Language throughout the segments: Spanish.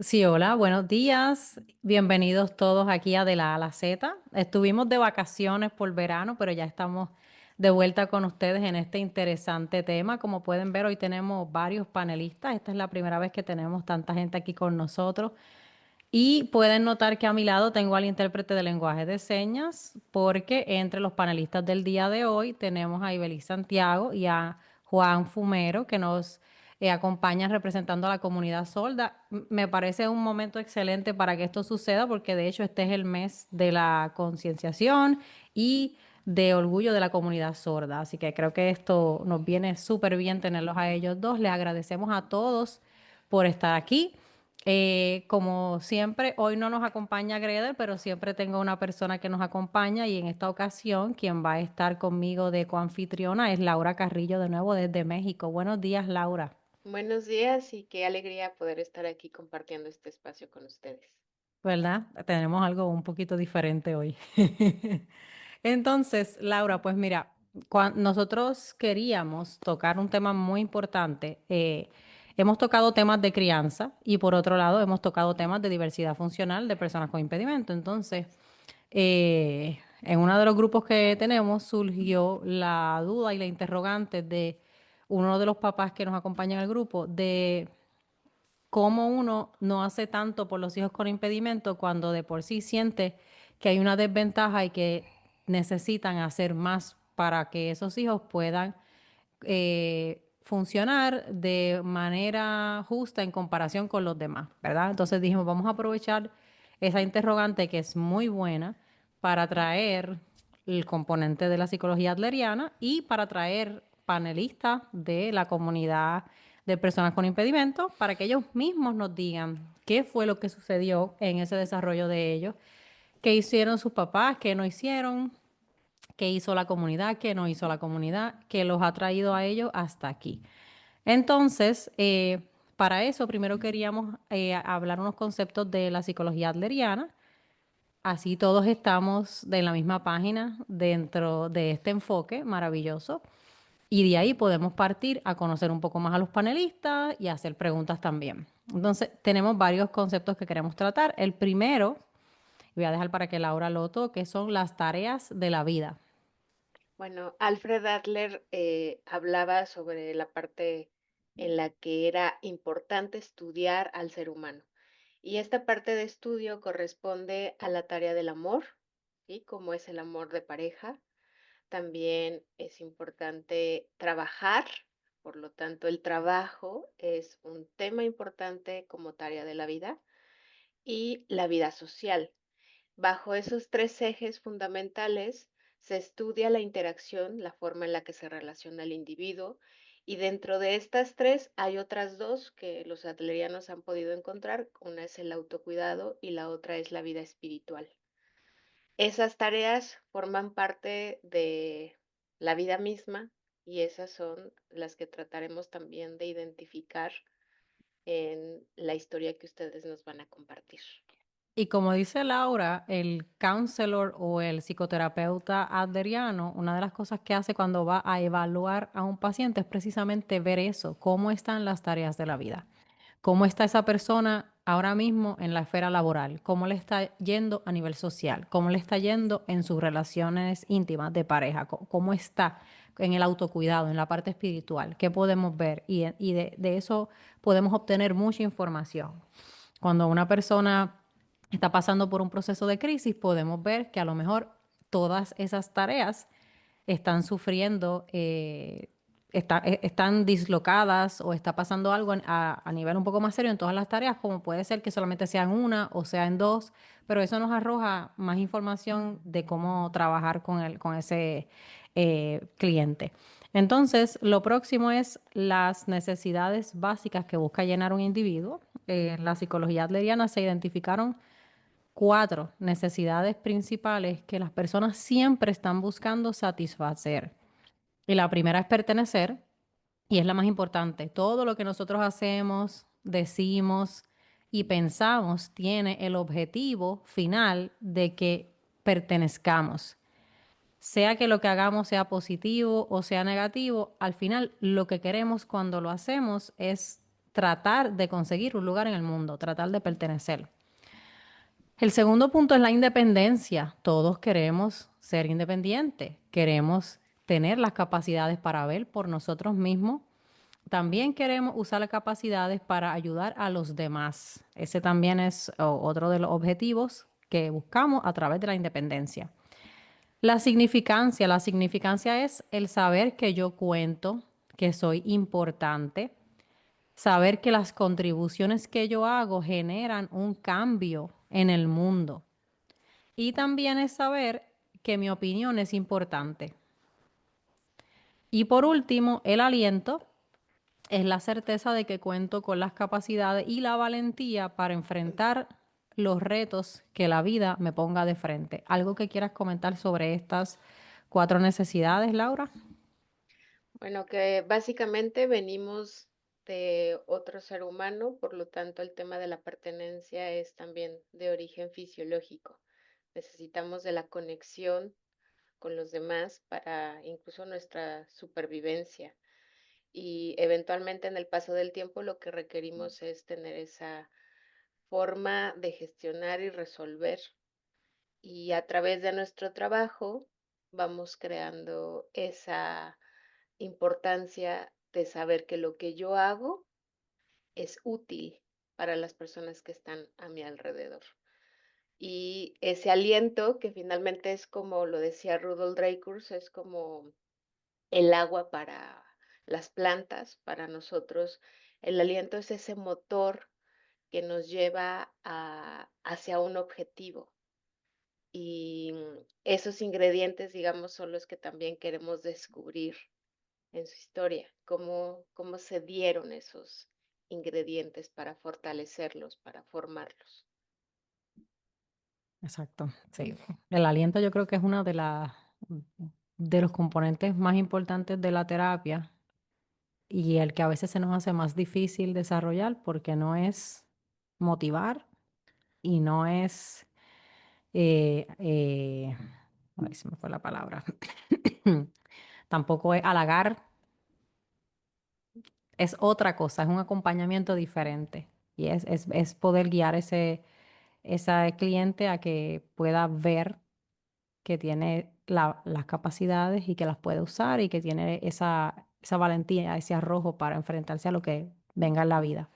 Sí, hola, buenos días. Bienvenidos todos aquí a De la A a la Z. Estuvimos de vacaciones por verano, pero ya estamos de vuelta con ustedes en este interesante tema. Como pueden ver, hoy tenemos varios panelistas. Esta es la primera vez que tenemos tanta gente aquí con nosotros. Y pueden notar que a mi lado tengo al intérprete de lenguaje de señas, porque entre los panelistas del día de hoy tenemos a Ibeliz Santiago y a Juan Fumero, que nos acompañan representando a la comunidad sorda. Me parece un momento excelente para que esto suceda, porque de hecho este es el mes de la concienciación y de orgullo de la comunidad sorda. Así que creo que esto nos viene súper bien tenerlos a ellos dos. Les agradecemos a todos por estar aquí. Como siempre, hoy no nos acompaña Greder, pero siempre tengo una persona que nos acompaña y en esta ocasión quien va a estar conmigo de coanfitriona es Laura Carrillo de nuevo desde México. Buenos días, Laura. Buenos días y qué alegría poder estar aquí compartiendo este espacio con ustedes. ¿Verdad? Tenemos algo un poquito diferente hoy. Entonces, Laura, pues mira, nosotros queríamos tocar un tema muy importante. Hemos tocado temas de crianza y por otro lado hemos tocado temas de diversidad funcional de personas con impedimento. Entonces, en uno de los grupos que tenemos surgió la duda y la interrogante de uno de los papás que nos acompaña en el grupo de cómo uno no hace tanto por los hijos con impedimento cuando de por sí siente que hay una desventaja y que necesitan hacer más para que esos hijos puedan funcionar de manera justa en comparación con los demás, ¿verdad? Entonces dijimos, vamos a aprovechar esa interrogante que es muy buena para traer el componente de la psicología adleriana y para traer panelistas de la comunidad de personas con impedimento para que ellos mismos nos digan qué fue lo que sucedió en ese desarrollo de ellos, qué hicieron sus papás, qué no hicieron, qué hizo la comunidad, qué no hizo la comunidad, qué los ha traído a ellos hasta aquí. Entonces, para eso primero queríamos hablar unos conceptos de la psicología adleriana. Así todos estamos de la misma página dentro de este enfoque maravilloso. Y de ahí podemos partir a conocer un poco más a los panelistas y hacer preguntas también. Entonces, tenemos varios conceptos que queremos tratar. El primero, voy a dejar para que Laura lo toque, son las tareas de la vida. Bueno, Alfred Adler hablaba sobre la parte en la que era importante estudiar al ser humano. Y esta parte de estudio corresponde a la tarea del amor, ¿sí? Como es el amor de pareja. También es importante trabajar, por lo tanto, el trabajo es un tema importante como tarea de la vida y la vida social. Bajo esos tres ejes fundamentales se estudia la interacción, la forma en la que se relaciona el individuo, y dentro de estas tres hay otras dos que los adlerianos han podido encontrar. Una es el autocuidado y la otra es la vida espiritual. Esas tareas forman parte de la vida misma y esas son las que trataremos también de identificar en la historia que ustedes nos van a compartir. Y como dice Laura, el counselor o el psicoterapeuta adleriano, una de las cosas que hace cuando va a evaluar a un paciente es precisamente ver eso, cómo están las tareas de la vida, cómo está esa persona ahora mismo en la esfera laboral, cómo le está yendo a nivel social, cómo le está yendo en sus relaciones íntimas de pareja, cómo está en el autocuidado, en la parte espiritual, qué podemos ver y de eso podemos obtener mucha información. Cuando una persona está pasando por un proceso de crisis, podemos ver que a lo mejor todas esas tareas están sufriendo, están dislocadas o está pasando algo a nivel un poco más serio en todas las tareas, como puede ser que solamente sean una o sean dos, pero eso nos arroja más información de cómo trabajar con ese cliente. Entonces, lo próximo es las necesidades básicas que busca llenar un individuo. En la psicología adleriana se identificaron cuatro necesidades principales que las personas siempre están buscando satisfacer. Y la primera es pertenecer, y es la más importante. Todo lo que nosotros hacemos, decimos y pensamos tiene el objetivo final de que pertenezcamos. Sea que lo que hagamos sea positivo o sea negativo, al final lo que queremos cuando lo hacemos es tratar de conseguir un lugar en el mundo, tratar de pertenecer. El segundo punto es la independencia. Todos queremos ser independientes, queremos tener las capacidades para ver por nosotros mismos. También queremos usar las capacidades para ayudar a los demás. Ese también es otro de los objetivos que buscamos a través de la independencia. La significancia es el saber que yo cuento, que soy importante, saber que las contribuciones que yo hago generan un cambio en el mundo. Y también es saber que mi opinión es importante. Y por último, el aliento es la certeza de que cuento con las capacidades y la valentía para enfrentar los retos que la vida me ponga de frente. ¿Algo que quieras comentar sobre estas cuatro necesidades, Laura? Bueno, que básicamente venimos de otro ser humano, por lo tanto el tema de la pertenencia es también de origen fisiológico. Necesitamos de la conexión con los demás para incluso nuestra supervivencia. Y eventualmente en el paso del tiempo lo que requerimos es tener esa forma de gestionar y resolver. Y a través de nuestro trabajo vamos creando esa importancia de saber que lo que yo hago es útil para las personas que están a mi alrededor. Y ese aliento, que finalmente es como lo decía Rudolf Dreikurs, es como el agua para las plantas, para nosotros. El aliento es ese motor que nos lleva hacia un objetivo. Y esos ingredientes, digamos, son los que también queremos descubrir en su historia, cómo se dieron esos ingredientes para fortalecerlos, para formarlos. Exacto, sí. El aliento yo creo que es uno de los componentes más importantes de la terapia y el que a veces se nos hace más difícil desarrollar porque no es motivar y no es, ay, se me fue la palabra, tampoco es halagar, es otra cosa, es un acompañamiento diferente y es poder guiar ese cliente a que pueda ver que tiene las capacidades y que las puede usar y que tiene esa valentía, ese arrojo para enfrentarse a lo que venga en la vida.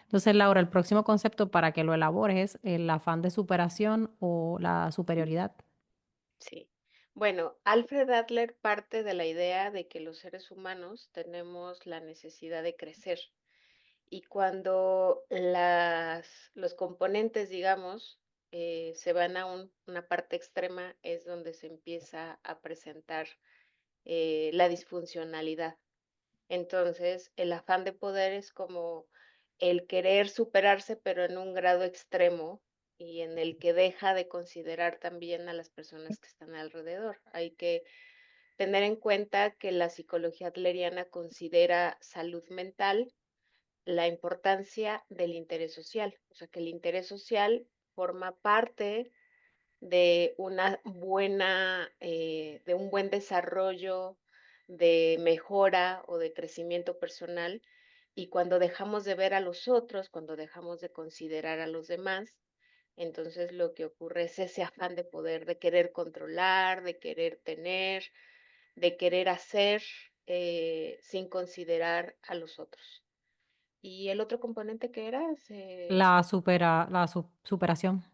Entonces, Laura, el próximo concepto para que lo elabores es el afán de superación o la superioridad. Sí. Bueno, Alfred Adler parte de la idea de que los seres humanos tenemos la necesidad de crecer y cuando los componentes, digamos, se van a una parte extrema es donde se empieza a presentar la disfuncionalidad. Entonces, el afán de poder es como el querer superarse, pero en un grado extremo y en el que deja de considerar también a las personas que están alrededor. Hay que tener en cuenta que la psicología adleriana considera salud mental la importancia del interés social, o sea, que el interés social forma parte de una buena, de un buen desarrollo, de mejora o de crecimiento personal. Y cuando dejamos de ver a los otros, cuando dejamos de considerar a los demás, entonces lo que ocurre es ese afán de poder, de querer controlar, de querer tener, de querer hacer, sin considerar a los otros. Y el otro componente que era, Superación.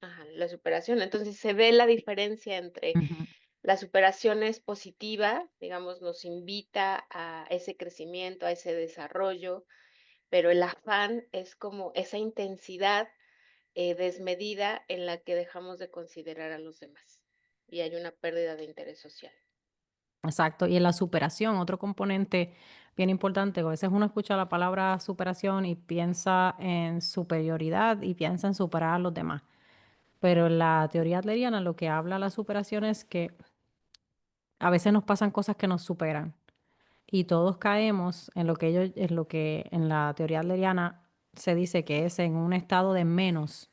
ajá, la superación. Entonces se ve la diferencia entre Ujú. la superación es positiva, digamos, nos invita a ese crecimiento, a ese desarrollo, pero el afán es como esa intensidad desmedida en la que dejamos de considerar a los demás y hay una pérdida de interés social. Exacto. Y en la superación, otro componente bien importante, que a veces uno escucha la palabra superación y piensa en superioridad y piensa en superar a los demás. Pero en la teoría adleriana lo que habla la superación es que a veces nos pasan cosas que nos superan y todos caemos en lo que en lo que en la teoría adleriana se dice que es en un estado de menos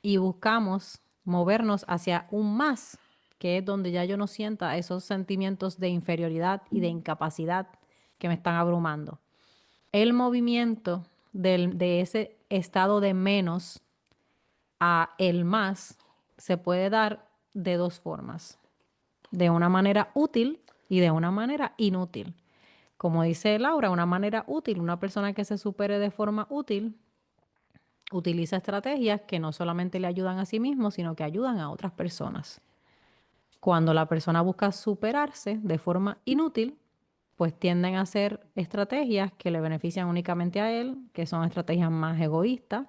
y buscamos movernos hacia un más, que es donde ya yo no sienta esos sentimientos de inferioridad y de incapacidad que me están abrumando. El movimiento de ese estado de menos a el más se puede dar de dos formas, de una manera útil y de una manera inútil. Como dice Laura, una manera útil, una persona que se supere de forma útil, utiliza estrategias que no solamente le ayudan a sí mismo, sino que ayudan a otras personas. Cuando la persona busca superarse de forma inútil, pues tienden a ser estrategias que le benefician únicamente a él, que son estrategias más egoístas,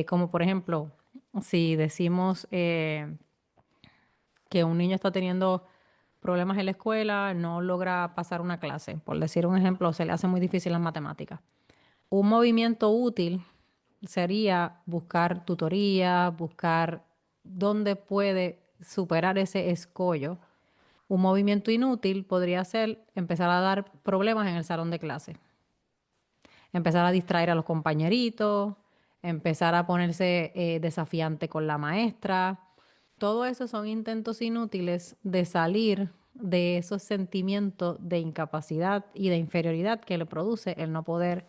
como por ejemplo, si decimos que un niño está teniendo problemas en la escuela, no logra pasar una clase, por decir un ejemplo, se le hace muy difícil las matemáticas. Un movimiento útil sería buscar tutoría, buscar dónde puede superar ese escollo. Un movimiento inútil podría ser empezar a dar problemas en el salón de clase, empezar a distraer a los compañeritos, empezar a ponerse desafiante con la maestra. Todo eso son intentos inútiles de salir de esos sentimientos de incapacidad y de inferioridad que le produce el no poder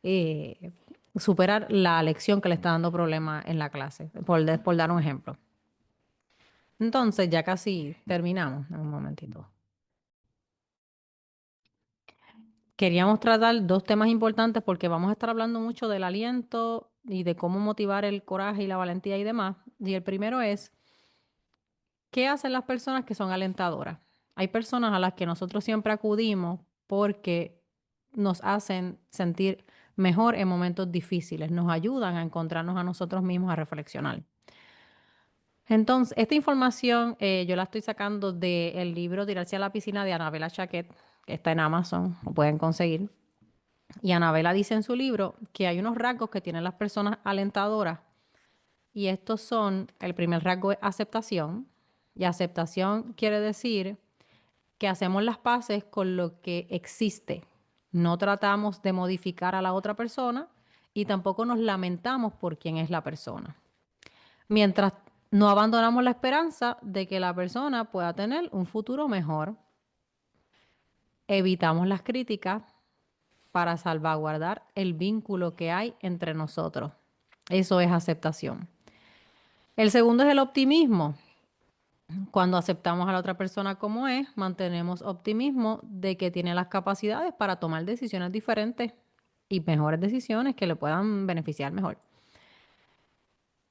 eh, superar la lección que le está dando problema en la clase, por dar un ejemplo. Entonces, ya casi terminamos. Un momentito. Queríamos tratar dos temas importantes porque vamos a estar hablando mucho del aliento y de cómo motivar el coraje y la valentía y demás. Y el primero es, ¿qué hacen las personas que son alentadoras? Hay personas a las que nosotros siempre acudimos porque nos hacen sentir mejor en momentos difíciles, nos ayudan a encontrarnos a nosotros mismos, a reflexionar. Entonces, esta información yo la estoy sacando del libro Tirarse a la piscina de Anabela Chaquet, que está en Amazon, lo pueden conseguir. Y Anabela dice en su libro que hay unos rasgos que tienen las personas alentadoras y estos son, el primer rasgo es aceptación y aceptación quiere decir que hacemos las paces con lo que existe. No tratamos de modificar a la otra persona y tampoco nos lamentamos por quién es la persona. Mientras no abandonamos la esperanza de que la persona pueda tener un futuro mejor, evitamos las críticas para salvaguardar el vínculo que hay entre nosotros. Eso es aceptación. El segundo es el optimismo. Cuando aceptamos a la otra persona como es, mantenemos optimismo de que tiene las capacidades para tomar decisiones diferentes y mejores decisiones que le puedan beneficiar mejor.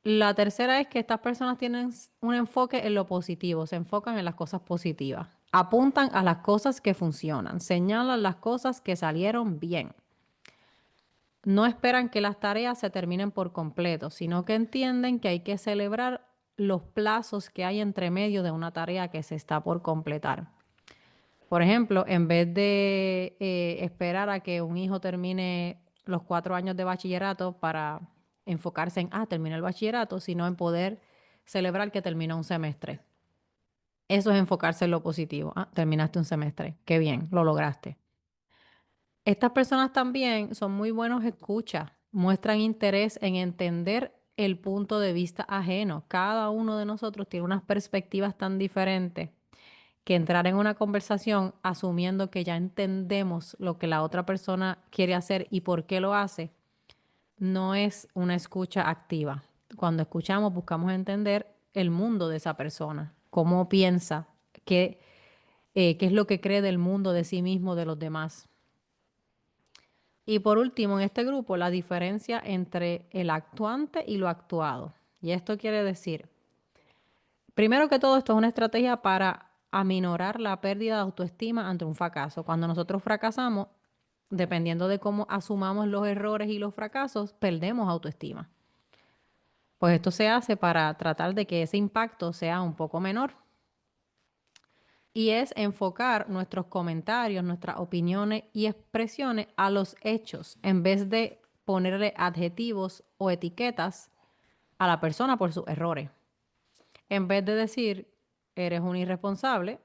La tercera es que estas personas tienen un enfoque en lo positivo, se enfocan en las cosas positivas, apuntan a las cosas que funcionan, señalan las cosas que salieron bien. No esperan que las tareas se terminen por completo, sino que entienden que hay que celebrar los plazos que hay entre medio de una tarea que se está por completar. Por ejemplo, en vez de esperar a que un hijo termine los 4 años de bachillerato para enfocarse en, terminé el bachillerato, sino en poder celebrar que terminó un semestre. Eso es enfocarse en lo positivo. Terminaste un semestre. Qué bien, lo lograste. Estas personas también son muy buenos escuchas, muestran interés en entender el punto de vista ajeno. Cada uno de nosotros tiene unas perspectivas tan diferentes que entrar en una conversación asumiendo que ya entendemos lo que la otra persona quiere hacer y por qué lo hace, no es una escucha activa. Cuando escuchamos buscamos entender el mundo de esa persona, cómo piensa, qué es lo que cree del mundo, de sí mismo, de los demás. Y por último, en este grupo, la diferencia entre el actuante y lo actuado. Y esto quiere decir, primero que todo, esto es una estrategia para aminorar la pérdida de autoestima ante un fracaso. Cuando nosotros fracasamos, dependiendo de cómo asumamos los errores y los fracasos, perdemos autoestima. Pues esto se hace para tratar de que ese impacto sea un poco menor. Y es enfocar nuestros comentarios, nuestras opiniones y expresiones a los hechos, en vez de ponerle adjetivos o etiquetas a la persona por sus errores. En vez de decir, eres un irresponsable,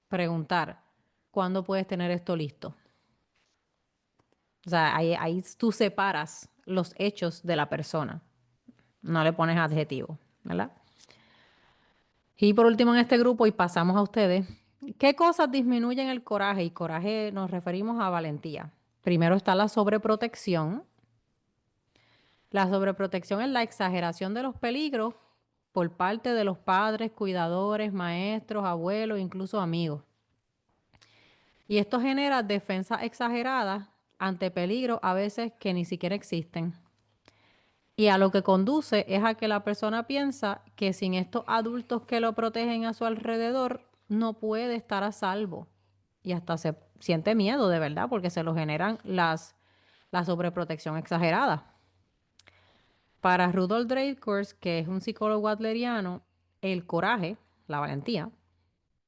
preguntar, ¿cuándo puedes tener esto listo? O sea, ahí tú separas los hechos de la persona, no le pones adjetivos, ¿verdad? Y por último en este grupo, y pasamos a ustedes, ¿qué cosas disminuyen el coraje? Y coraje nos referimos a valentía. Primero está la sobreprotección. La sobreprotección es la exageración de los peligros por parte de los padres, cuidadores, maestros, abuelos, incluso amigos. Y esto genera defensas exageradas ante peligros a veces que ni siquiera existen. Y a lo que conduce es a que la persona piensa que sin estos adultos que lo protegen a su alrededor, no puede estar a salvo. Y hasta se siente miedo de verdad porque se lo generan la sobreprotección exagerada. Para Rudolf Dreikurs, que es un psicólogo adleriano, el coraje, la valentía,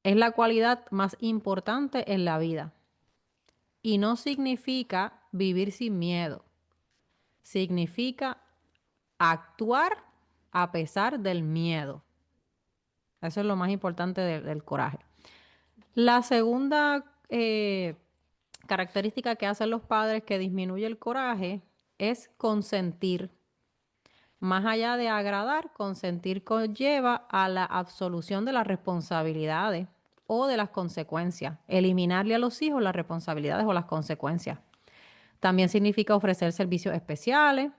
es la cualidad más importante en la vida. Y no significa vivir sin miedo. Significa actuar a pesar del miedo. Eso es lo más importante del coraje. La segunda característica que hacen los padres que disminuye el coraje es consentir. Más allá de agradar, consentir conlleva a la absolución de las responsabilidades o de las consecuencias. Eliminarle a los hijos las responsabilidades o las consecuencias. También significa ofrecer servicios especiales.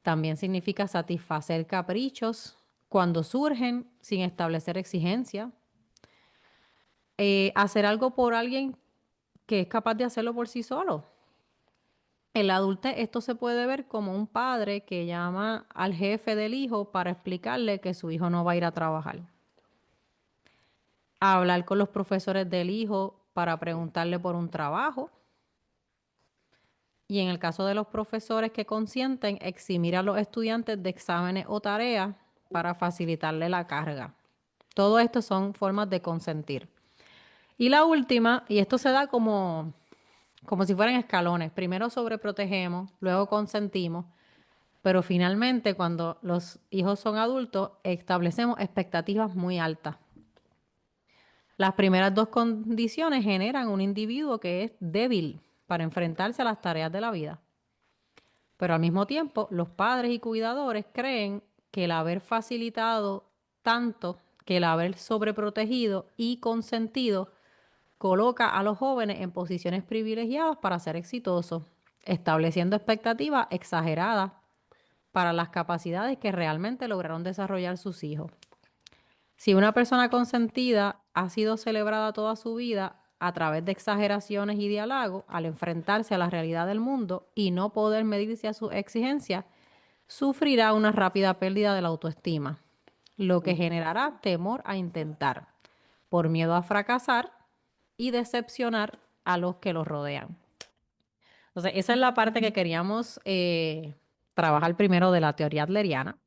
También significa satisfacer caprichos cuando surgen sin establecer exigencias. Hacer algo por alguien que es capaz de hacerlo por sí solo. En la adultez esto se puede ver como un padre que llama al jefe del hijo para explicarle que su hijo no va a ir a trabajar. Hablar con los profesores del hijo para preguntarle por un trabajo. Y en el caso de los profesores que consienten, eximir a los estudiantes de exámenes o tareas para facilitarle la carga. Todo esto son formas de consentir. Y la última, y esto se da como si fueran escalones. Primero sobreprotegemos, luego consentimos, pero finalmente cuando los hijos son adultos establecemos expectativas muy altas. Las primeras dos condiciones generan un individuo que es débil para enfrentarse a las tareas de la vida. Pero al mismo tiempo, los padres y cuidadores creen que el haber facilitado tanto, que el haber sobreprotegido y consentido, coloca a los jóvenes en posiciones privilegiadas para ser exitosos, estableciendo expectativas exageradas para las capacidades que realmente lograron desarrollar sus hijos. Si una persona consentida ha sido celebrada toda su vida a través de exageraciones y de halagos, al enfrentarse a la realidad del mundo y no poder medirse a sus exigencias, sufrirá una rápida pérdida de la autoestima, lo que generará temor a intentar, por miedo a fracasar y decepcionar a los que los rodean. Entonces, esa es la parte que queríamos trabajar primero de la teoría adleriana.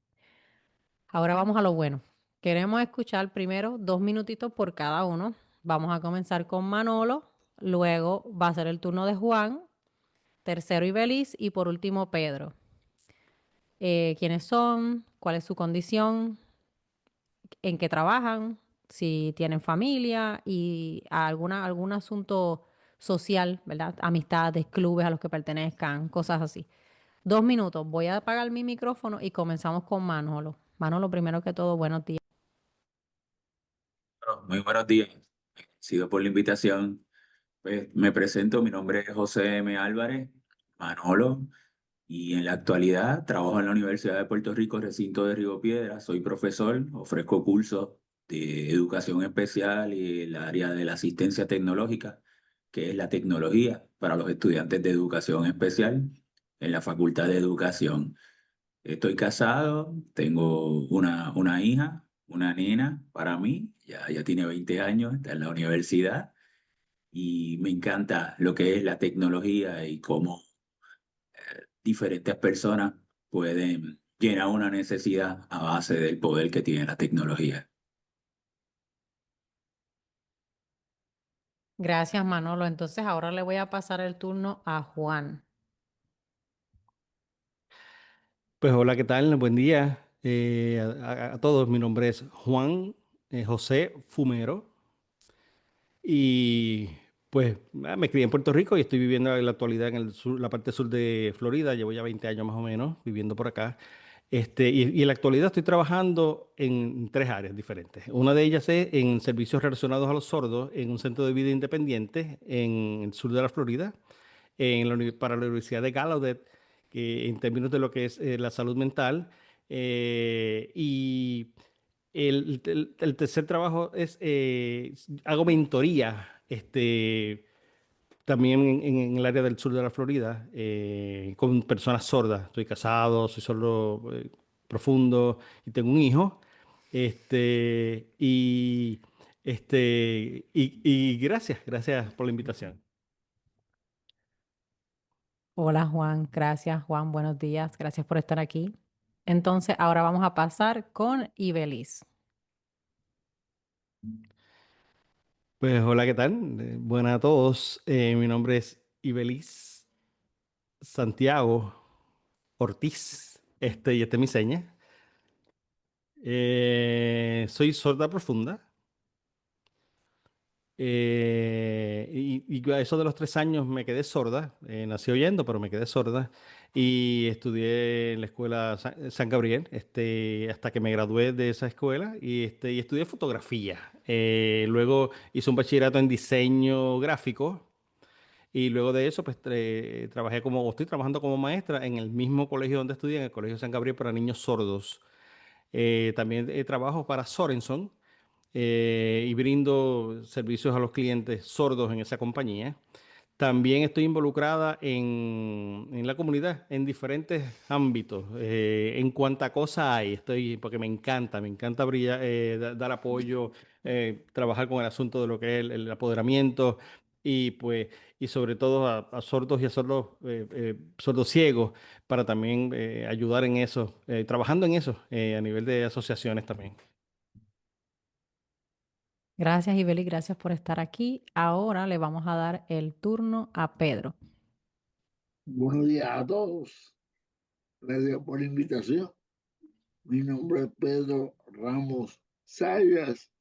Ahora vamos a lo bueno. Queremos escuchar primero 2 minutitos por cada uno. Vamos a comenzar con Manolo, luego va a ser el turno de Juan, tercero Ibeliz y por último Pedro. ¿Quiénes son? ¿Cuál es su condición? ¿En qué trabajan? Si tienen familia y algún asunto social, ¿verdad? Amistades, clubes a los que pertenezcan, cosas así. 2 minutos. Voy a apagar mi micrófono y comenzamos con Manolo. Manolo, primero que todo, buenos días. Bueno, muy buenos días. Sigo por la invitación. Pues, me presento, mi nombre es José M. Álvarez Manolo y en la actualidad trabajo en la Universidad de Puerto Rico, recinto de Río Piedras. Soy profesor, ofrezco cursos de educación especial y el área de la asistencia tecnológica, que es la tecnología para los estudiantes de educación especial en la Facultad de Educación. Estoy casado, tengo una hija, una nena para mí, ya tiene 20 años, está en la universidad y me encanta lo que es la tecnología y cómo diferentes personas pueden llenar una necesidad a base del poder que tiene la tecnología. Gracias, Manolo. Entonces ahora le voy a pasar el turno a Juan. Pues hola, ¿qué tal? Buen día a todos. Mi nombre es Juan José Fumero y pues me crié en Puerto Rico y estoy viviendo en la actualidad en el sur, la parte sur de Florida. Llevo ya 20 años más o menos viviendo por acá. Y en la actualidad estoy trabajando en 3 áreas diferentes. Una de ellas es en servicios relacionados a los sordos en un centro de vida independiente en el sur de la Florida. para la Universidad de Gallaudet, que en términos de lo que es la salud mental. Y el tercer trabajo es, hago mentoría, también en el área del sur de la Florida, con personas sordas. Estoy casado, soy sordo profundo y tengo un hijo. Este, y, y gracias por la invitación. Hola Juan, gracias Juan, buenos días, gracias por estar aquí. Entonces, ahora vamos a pasar con Ibeliz. Pues hola, ¿qué tal? Buenas a todos. Mi nombre es Ibeliz Santiago Ortiz, y esta es mi seña. Soy sorda profunda. Y a eso de los 3 años me quedé sorda. Nací oyendo, pero me quedé sorda. Y estudié en la escuela San Gabriel, hasta que me gradué de esa escuela. Y estudié fotografía. Luego hice un bachillerato en diseño gráfico. Y luego de eso, pues estoy trabajando como maestra en el mismo colegio donde estudié, en el Colegio San Gabriel para niños sordos. También trabajo para Sorenson, y brindo servicios a los clientes sordos en esa compañía. También estoy involucrada en la comunidad en diferentes ámbitos. En cuanta cosa hay, porque me encanta brillar, dar apoyo, trabajar con el asunto de lo que es el apoderamiento y pues y sobre todo a sordos y a sordos, sordos ciegos, para también ayudar en eso, trabajando en eso a nivel de asociaciones también. Gracias Ibeliz, gracias por estar aquí. Ahora le vamos a dar el turno a Pedro. Buenos días a todos. Gracias por la invitación. Mi nombre es Pedro Ramos Sayas.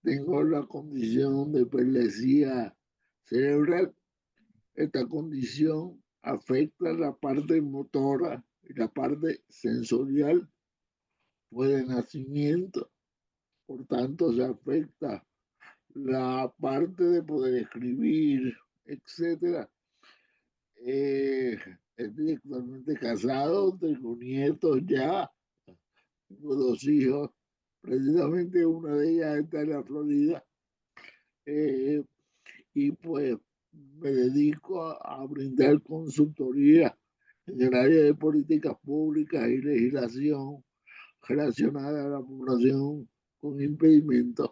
Tengo la condición de paralesía cerebral. Esta condición afecta la parte motora y la parte sensorial. Fue de nacimiento, por tanto se afecta la parte de poder escribir, etcétera. Estoy actualmente casado, tengo nietos ya, tengo 2 hijos, precisamente una de ellas está en la Florida, eh, y pues me dedico a brindar consultoría en el área de políticas públicas y legislación relacionada a la población con impedimentos.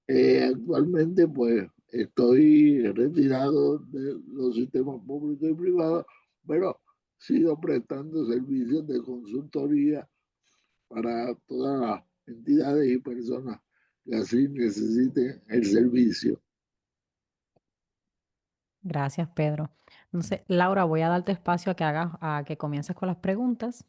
Actualmente pues estoy retirado de los sistemas públicos y privados, pero sigo prestando servicios de consultoría para todas las entidades y personas que así necesiten el servicio. Gracias, Pedro. Entonces, Laura, voy a darte espacio a que comiences con las preguntas.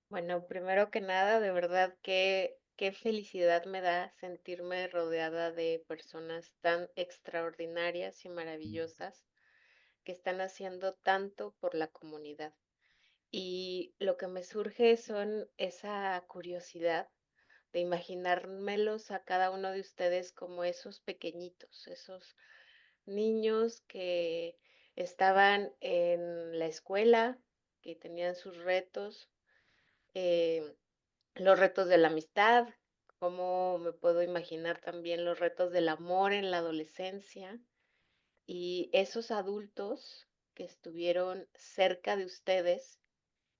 Bueno, primero que nada, de verdad qué felicidad me da sentirme rodeada de personas tan extraordinarias y maravillosas que están haciendo tanto por la comunidad. Y lo que me surge son esa curiosidad de imaginármelos a cada uno de ustedes como esos pequeñitos, esos niños que estaban en la escuela, que tenían sus retos, eh, los retos de la amistad, cómo me puedo imaginar también los retos del amor en la adolescencia y esos adultos que estuvieron cerca de ustedes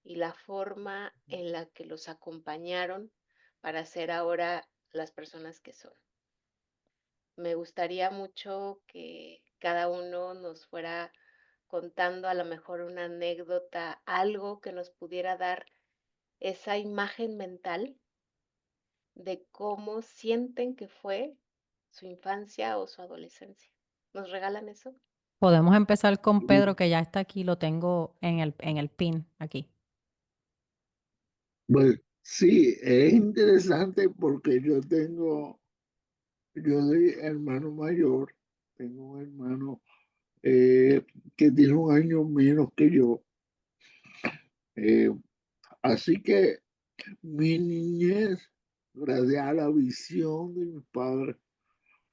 y la forma en la que los acompañaron para ser ahora las personas que son. Me gustaría mucho que cada uno nos fuera contando a lo mejor una anécdota, algo que nos pudiera dar esa imagen mental de cómo sienten que fue su infancia o su adolescencia. ¿Nos regalan eso? Podemos empezar con Pedro, que ya está aquí, lo tengo en el pin aquí. Pues sí, es interesante porque yo soy hermano mayor, tengo un hermano que tiene un año menos que yo. Eh, Así que mi niñez, gracias a la visión de mi padre,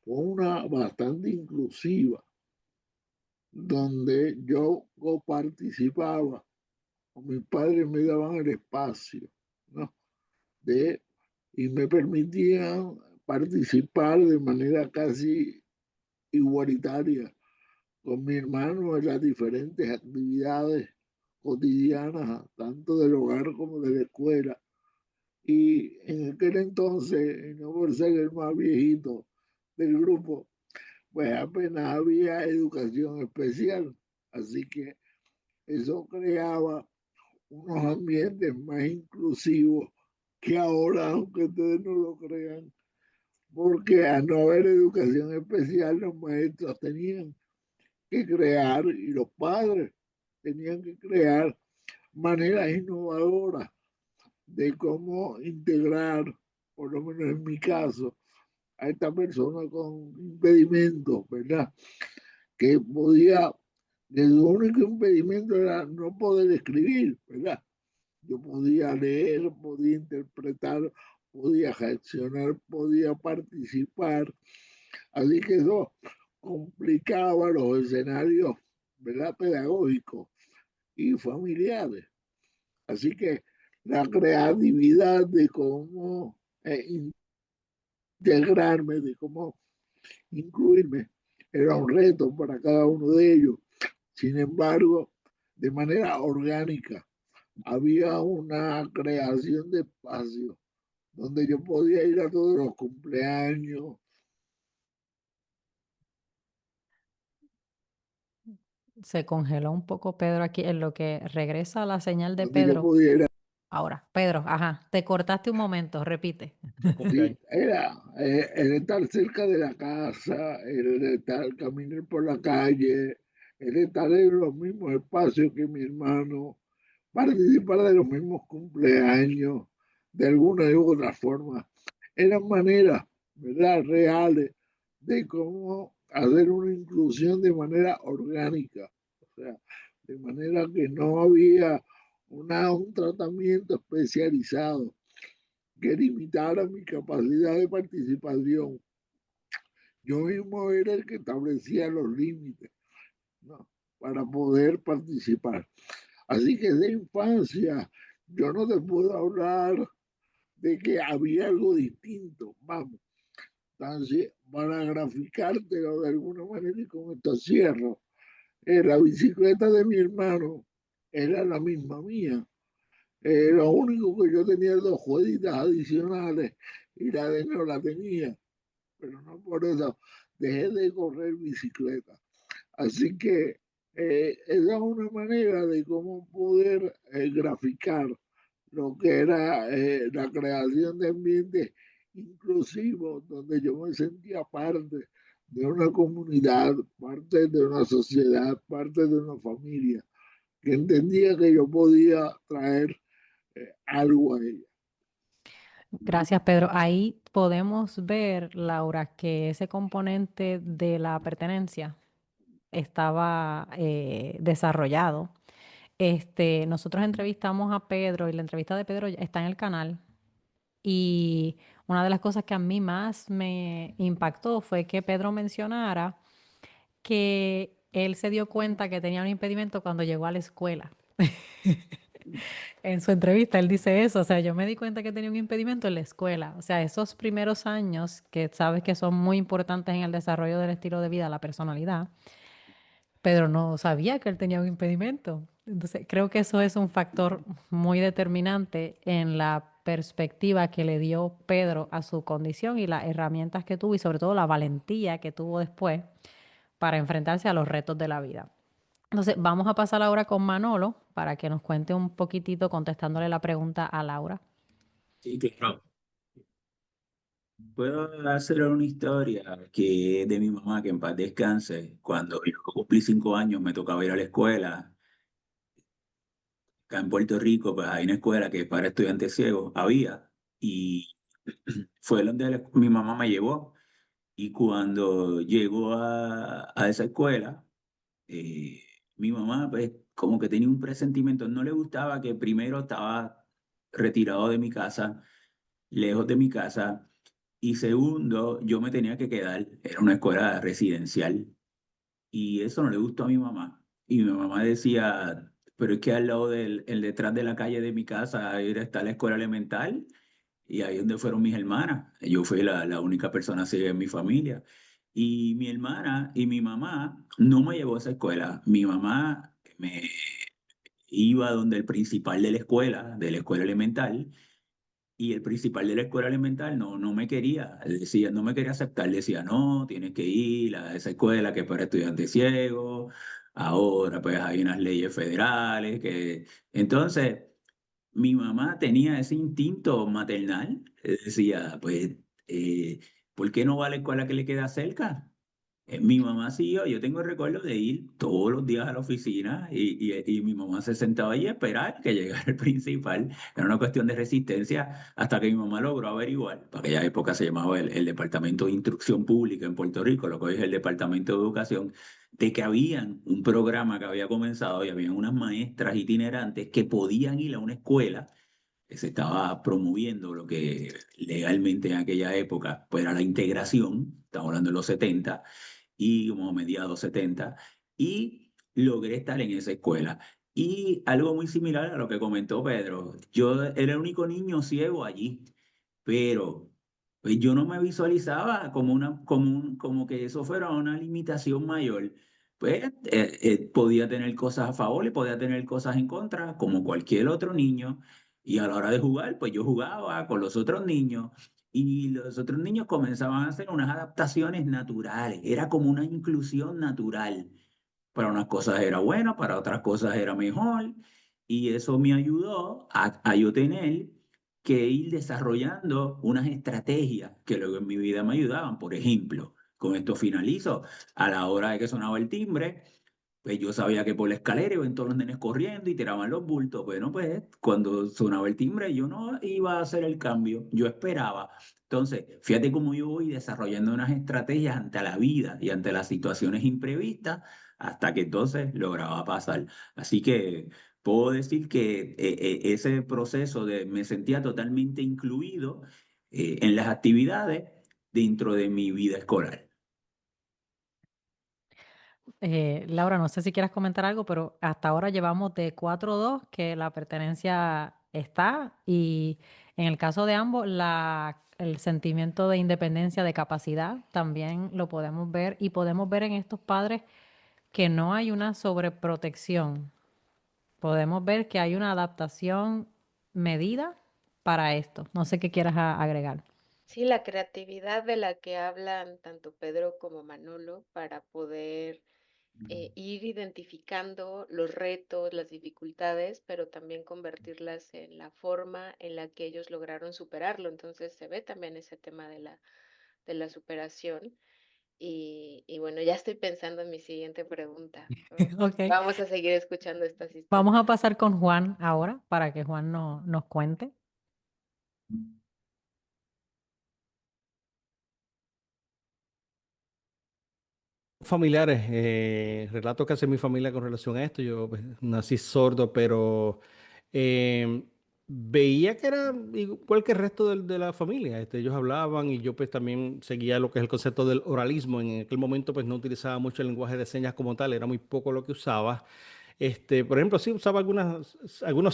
fue una bastante inclusiva. donde yo participaba, o mis padres me daban el espacio, ¿no? Y me permitían participar de manera casi igualitaria con mi hermano en las diferentes actividades cotidianas, tanto del hogar como de la escuela. Y en aquel entonces, no por ser el más viejito del grupo, pues apenas había educación especial. Así que eso creaba unos ambientes más inclusivos que ahora, aunque ustedes no lo crean, porque al no haber educación especial, los maestros tenían que crear y los padres tenían que crear maneras innovadoras de cómo integrar, por lo menos en mi caso, a esta persona con impedimentos, ¿verdad? Que podía, que su único impedimento era no poder escribir, ¿verdad? Yo podía leer, podía interpretar, podía reaccionar, podía participar. Así que eso complicaba los escenarios, ¿verdad? Pedagógicos y familiares. Así que la creatividad de cómo integrarme, de cómo incluirme, era un reto para cada uno de ellos. Sin embargo, de manera orgánica, había una creación de espacio donde yo podía ir a todos los cumpleaños, Se congeló un poco Pedro aquí en lo que regresa la señal de donde yo Pedro. podía ir a... Ahora, Pedro, ajá, te cortaste un momento, repite. Se Sí, cumpleaños. era el estar cerca de la casa, el estar caminar por la calle, el estar en los mismos espacios que mi hermano, participar de los mismos cumpleaños, de alguna u otra forma. Eran maneras, ¿verdad?, reales de cómo hacer una inclusión de manera orgánica, o sea, de manera que no había un tratamiento especializado que limitara mi capacidad de participación. Yo mismo era el que establecía los límites, ¿no?, para poder participar. Así que de infancia yo no te puedo hablar de que había algo distinto, vamos. Entonces, para graficártelo de alguna manera y con esto cierro, la bicicleta de mi hermano era la misma mía. Lo único que yo tenía dos jueguitas adicionales y la de él no la tenía, pero no por eso dejé de correr bicicleta. Así que esa es una manera de cómo poder graficar lo que era la creación de ambientes inclusivos, donde yo me sentía parte de una comunidad, parte de una sociedad, parte de una familia, que entendía que yo podía traer algo a ella. Gracias, Pedro. Ahí podemos ver, Laura, que ese componente de la pertenencia estaba desarrollado. Nosotros entrevistamos a Pedro y la entrevista de Pedro ya está en el canal. Y una de las cosas que a mí más me impactó fue que Pedro mencionara que él se dio cuenta que tenía un impedimento cuando llegó a la escuela. En su entrevista él dice eso, o sea, yo me di cuenta que tenía un impedimento en la escuela. O sea, esos primeros años que sabes que son muy importantes en el desarrollo del estilo de vida, la personalidad, Pedro no sabía que él tenía un impedimento. Entonces, creo que eso es un factor muy determinante en la perspectiva que le dio Pedro a su condición y las herramientas que tuvo y sobre todo la valentía que tuvo después para enfrentarse a los retos de la vida. Entonces, vamos a pasar ahora con Manolo para que nos cuente un poquitito contestándole la pregunta a Laura. Sí, claro. Puedo hacer una historia que es de mi mamá, que en paz descanse. Cuando yo cumplí 5 años, me tocaba ir a la escuela. Acá en Puerto Rico, pues hay una escuela que es para estudiantes ciegos, había. Y fue donde mi mamá me llevó. Y cuando llegó a esa escuela, eh, mi mamá, pues, como que tenía un presentimiento. No le gustaba que primero estaba retirado de mi casa, lejos de mi casa. Y segundo, yo me tenía que quedar. Era una escuela residencial. y eso no le gustó a mi mamá. Y mi mamá decía, pero es que al lado detrás de la calle de mi casa ahí está la escuela elemental y ahí es donde fueron mis hermanas. Yo fui la única persona así en mi familia. Y mi hermana y mi mamá no me llevó a esa escuela. Mi mamá me iba donde el principal de la escuela elemental, y el principal de la escuela elemental no me quería, decía, no me quería aceptar, decía, no, tienes que ir a esa escuela que es para estudiantes ciegos, ahora pues hay unas leyes federales que... Entonces, mi mamá tenía ese instinto maternal, decía, pues, ¿por qué no va a la escuela que le queda cerca? Mi mamá sí, yo tengo el recuerdo de ir todos los días a la oficina y mi mamá se sentaba ahí a esperar que llegara el principal. Era una cuestión de resistencia hasta que mi mamá logró averiguar. Para aquella época se llamaba el Departamento de Instrucción Pública en Puerto Rico, lo que hoy es el Departamento de Educación, de que habían un programa que había comenzado y habían unas maestras itinerantes que podían ir a una escuela que se estaba promoviendo, lo que legalmente en aquella época pues era la integración, estamos hablando de los 70 y como mediados 70, y logré estar en esa escuela. Y algo muy similar a lo que comentó Pedro, yo era el único niño ciego allí, pero pues, yo no me visualizaba como, como que eso fuera una limitación mayor. Pues podía tener cosas a favor y podía tener cosas en contra, como cualquier otro niño. Y a la hora de jugar, pues yo jugaba con los otros niños y los otros niños comenzaban a hacer unas adaptaciones naturales. Era como una inclusión natural. Para unas cosas era bueno, para otras cosas era mejor. Y eso me ayudó a yo tener que ir desarrollando unas estrategias que luego en mi vida me ayudaban. Por ejemplo, con esto finalizo, a la hora de que sonaba el timbre, pues yo sabía que por la escalera iban todos los nenes corriendo y tiraban los bultos. Bueno, pues cuando sonaba el timbre yo no iba a hacer el cambio, yo esperaba. Entonces, fíjate cómo yo voy desarrollando unas estrategias ante la vida y ante las situaciones imprevistas hasta que entonces lograba pasar. Así que puedo decir que ese proceso de me sentía totalmente incluido en las actividades dentro de mi vida escolar. Laura, no sé si quieras comentar algo, pero hasta ahora llevamos de 4-2 que la pertenencia está y en el caso de ambos, el sentimiento de independencia, de capacidad, también lo podemos ver y podemos ver en estos padres que no hay una sobreprotección. Podemos ver que hay una adaptación medida para esto. No sé qué quieras agregar. Sí, la creatividad de la que hablan tanto Pedro como Manolo para poder ir identificando los retos, las dificultades, pero también convertirlas en la forma en la que ellos lograron superarlo. Entonces se ve también ese tema de la superación. Y bueno, ya estoy pensando en mi siguiente pregunta. Ok. Vamos a seguir escuchando estas Vamos historias. a pasar con Juan ahora para que Juan nos cuente. Familiares, relatos que hace mi familia con relación a esto. Yo pues, nací sordo, pero eh, veía que era igual que el resto de la familia. Ellos hablaban y yo pues también seguía lo que es el concepto del oralismo. En aquel momento pues no utilizaba mucho el lenguaje de señas como tal, era muy poco lo que usaba. Por ejemplo, sí usaba algunos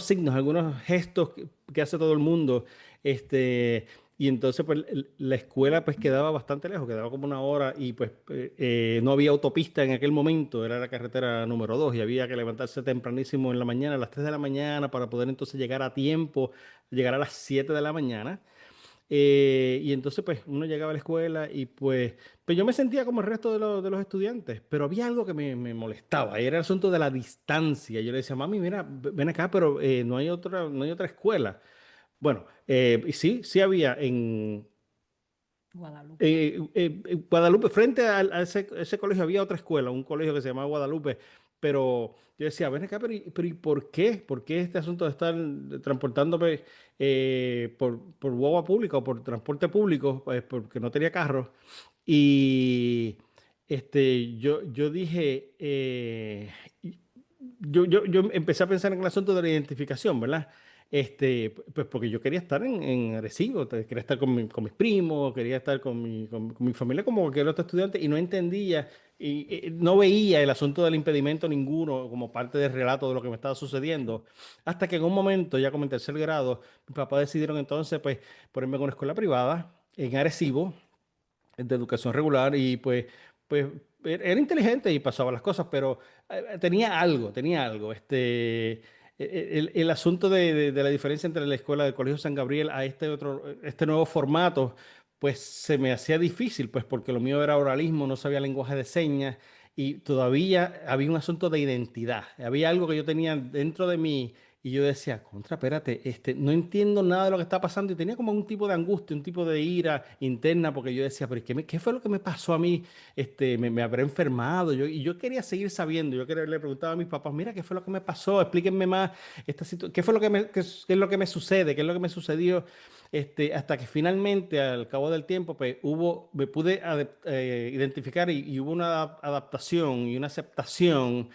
signos, algunos gestos que hace todo el mundo. Y entonces, pues, la escuela pues quedaba bastante lejos, quedaba como una hora y pues no había autopista en aquel momento, era la carretera número 2 y había que levantarse tempranísimo en la mañana, a las 3 de la mañana, para poder entonces llegar a tiempo, llegar a las 7 de la mañana. Y entonces, pues, uno llegaba a la escuela y pues yo me sentía como el resto de los estudiantes, pero había algo que me molestaba, y era el asunto de la distancia. Yo le decía, mami, mira, ven acá, pero no hay otra escuela. Bueno, y sí había Guadalupe. Guadalupe, frente a ese colegio había otra escuela, un colegio que se llamaba Guadalupe, pero yo decía, ven acá, pero ¿y por qué? ¿Por qué este asunto de estar transportándome por guagua pública o por transporte público? Pues porque no tenía carro. Y yo dije, yo empecé a pensar en el asunto de la identificación, ¿verdad? pues porque yo quería estar en Arecibo, quería estar con mis primos, quería estar con mi familia como cualquier otro estudiante y no entendía y no veía el asunto del impedimento ninguno como parte del relato de lo que me estaba sucediendo. Hasta que en un momento, ya como en tercer grado, mi papá decidieron entonces pues ponerme en una escuela privada en Arecibo de educación regular y pues era inteligente y pasaba las cosas, pero tenía algo. El asunto de la diferencia entre la escuela del Colegio San Gabriel a este nuevo formato, pues se me hacía difícil, pues porque lo mío era oralismo, no sabía lenguaje de señas y todavía había un asunto de identidad. Había algo que yo tenía dentro de mí y yo decía, contra, espérate, no entiendo nada de lo que está pasando y tenía como un tipo de angustia, un tipo de ira interna, porque yo decía, pero ¿qué fue lo que me pasó a mí? Me habré enfermado. Y yo quería seguir sabiendo, le preguntaba a mis papás, mira, ¿qué fue lo que me pasó? Explíquenme más ¿qué fue lo que qué es lo que me sucede? ¿Qué es lo que me sucedió? Hasta que finalmente, al cabo del tiempo, pues me pude identificar y hubo una adaptación y una aceptación.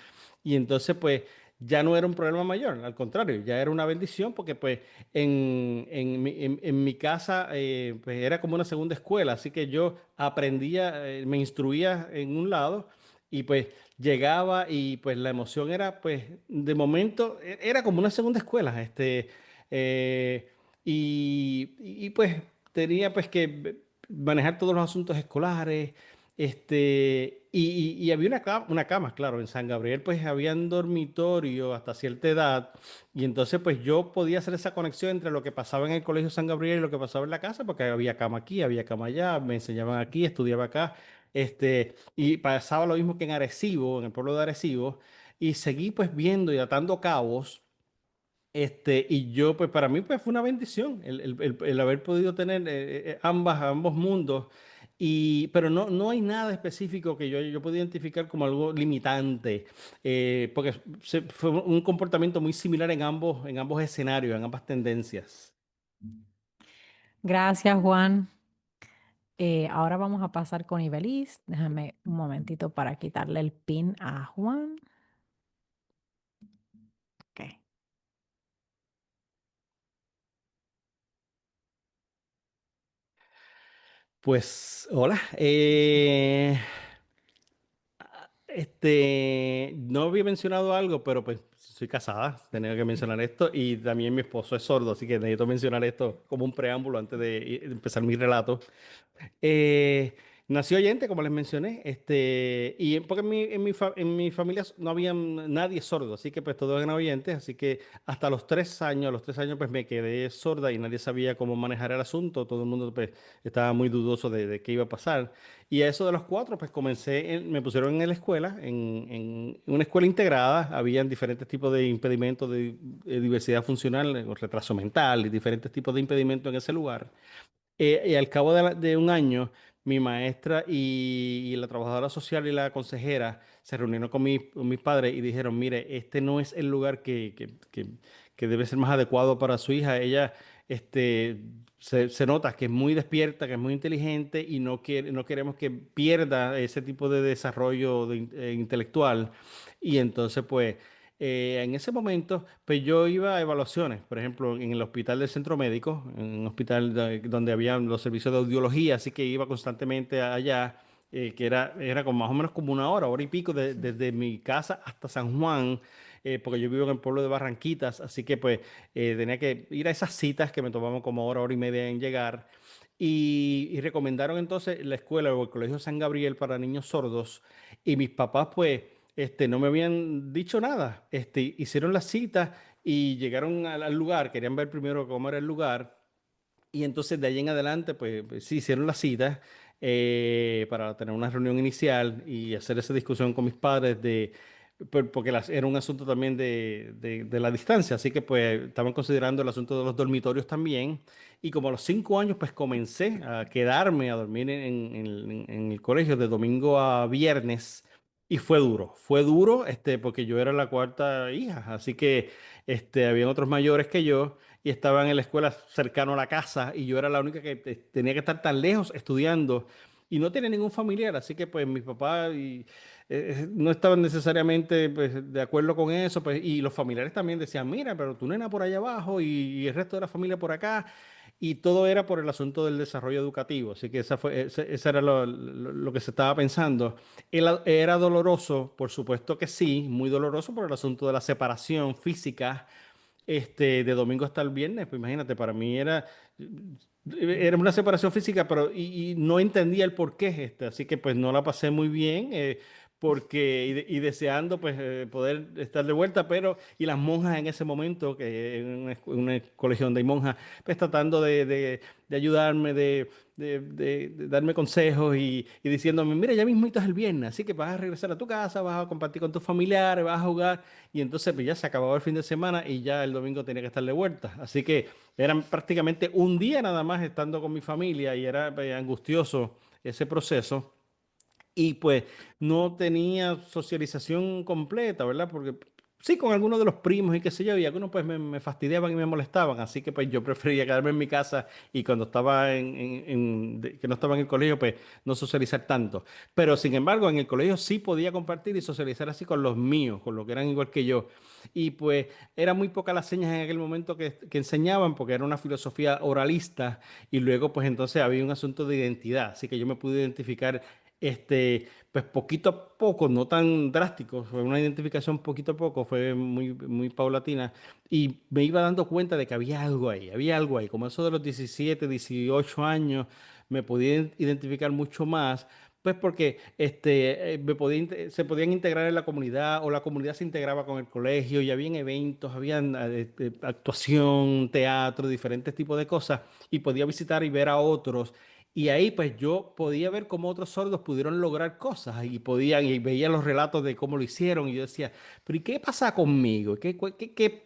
Y entonces, pues ya no era un problema mayor, al contrario, ya era una bendición porque pues en mi casa pues era como una segunda escuela, así que yo aprendía, me instruía en un lado y pues llegaba y pues la emoción era pues de momento era como una segunda escuela, eh, pues tenía pues que manejar todos los asuntos escolares. Y había una cama, claro, en San Gabriel pues habían dormitorio hasta cierta edad y entonces pues yo podía hacer esa conexión entre lo que pasaba en el Colegio San Gabriel y lo que pasaba en la casa porque había cama aquí, había cama allá, me enseñaban aquí, estudiaba acá, y pasaba lo mismo que en Arecibo, en el pueblo de Arecibo y seguí pues viendo y atando cabos. Y yo, pues para mí, pues fue una bendición el haber podido tener ambos mundos. Pero no hay nada específico que yo pueda identificar como algo limitante, porque fue un comportamiento muy similar en ambos escenarios, en ambas tendencias. Gracias, Juan. Ahora vamos a pasar con Ibeliz. Déjame un momentito para quitarle el pin a Juan. Ok. Pues, hola. No había mencionado algo, pero pues soy casada, tenía que mencionar esto, y también mi esposo es sordo, así que necesito mencionar esto como un preámbulo antes de empezar mi relato. Eh, Nací oyente, como les mencioné, y porque en mi familia no había nadie sordo, así que pues todos eran oyentes, así que hasta a los 3 años pues me quedé sorda y nadie sabía cómo manejar el asunto, todo el mundo pues estaba muy dudoso de qué iba a pasar. Y a eso de los 4 pues me pusieron en la escuela, en una escuela integrada, habían diferentes tipos de impedimentos de diversidad funcional, retraso mental y diferentes tipos de impedimentos en ese lugar. Y al cabo de un año, mi maestra y la trabajadora social y la consejera se reunieron con mis padres y dijeron, mire, este no es el lugar que debe ser más adecuado para su hija. Ella se nota que es muy despierta, que es muy inteligente y no queremos que pierda ese tipo de desarrollo intelectual. Y entonces, pues en ese momento, pues yo iba a evaluaciones, por ejemplo, en el hospital del centro médico, en un hospital donde había los servicios de audiología, así que iba constantemente allá, que era como más o menos como una hora y pico desde mi casa hasta San Juan, porque yo vivo en el pueblo de Barranquitas, así que pues tenía que ir a esas citas que me tomaban como hora y media en llegar. Y recomendaron entonces la escuela o el Colegio San Gabriel para niños sordos. Y mis papás, pues, no me habían dicho nada. Hicieron la cita y llegaron al lugar. Querían ver primero cómo era el lugar. Y entonces de ahí en adelante, pues sí, hicieron la cita para tener una reunión inicial y hacer esa discusión con mis padres porque era un asunto también de la distancia, así que pues estaban considerando el asunto de los dormitorios también. Y como a los 5 años, pues comencé a quedarme a dormir en el colegio de domingo a viernes. Y fue duro, porque yo era la cuarta hija, así que habían otros mayores que yo y estaban en la escuela cercano a la casa y yo era la única que tenía que estar tan lejos estudiando y no tenía ningún familiar, así que pues mi papá no estaban necesariamente pues, de acuerdo con eso, pues, y los familiares también decían, mira, pero tu nena por allá abajo y el resto de la familia por acá, y todo era por el asunto del desarrollo educativo, así que esa era lo que se estaba pensando. Era doloroso, por supuesto que sí, muy doloroso por el asunto de la separación física de domingo hasta el viernes. Pues imagínate, para mí era una separación física, pero y no entendía el por qué así que pues no la pasé muy bien. Porque y deseando pues poder estar de vuelta, pero y las monjas en ese momento, que en un colegio donde hay monjas, pues tratando de ayudarme, de darme consejos y diciéndome, mira, ya mismito es el viernes, así que vas a regresar a tu casa, vas a compartir con tus familiares, vas a jugar, y entonces pues ya se acababa el fin de semana y ya el domingo tenía que estar de vuelta. Así que eran prácticamente un día nada más estando con mi familia y era pues, angustioso ese proceso. Y pues no tenía socialización completa, ¿verdad? Porque sí, con algunos de los primos y qué sé yo, y algunos pues me fastidiaban y me molestaban, así que pues yo prefería quedarme en mi casa y cuando estaba que no estaba en el colegio, pues no socializar tanto. Pero sin embargo, en el colegio sí podía compartir y socializar así con los míos, con los que eran igual que yo. Y pues era muy pocas las señas en aquel momento que enseñaban, porque era una filosofía oralista y luego pues entonces había un asunto de identidad, así que yo me pude identificar pues poquito a poco, no tan drástico, fue una identificación poquito a poco, fue muy, muy paulatina y me iba dando cuenta de que había algo ahí, como eso de los 17 18 años, me podía identificar mucho más, pues porque se podían integrar en la comunidad o la comunidad se integraba con el colegio y habían eventos, habían actuación, teatro, diferentes tipos de cosas y podía visitar y ver a otros. Y ahí pues yo podía ver cómo otros sordos pudieron lograr cosas y podían y veía los relatos de cómo lo hicieron y yo decía, pero ¿y qué pasa conmigo?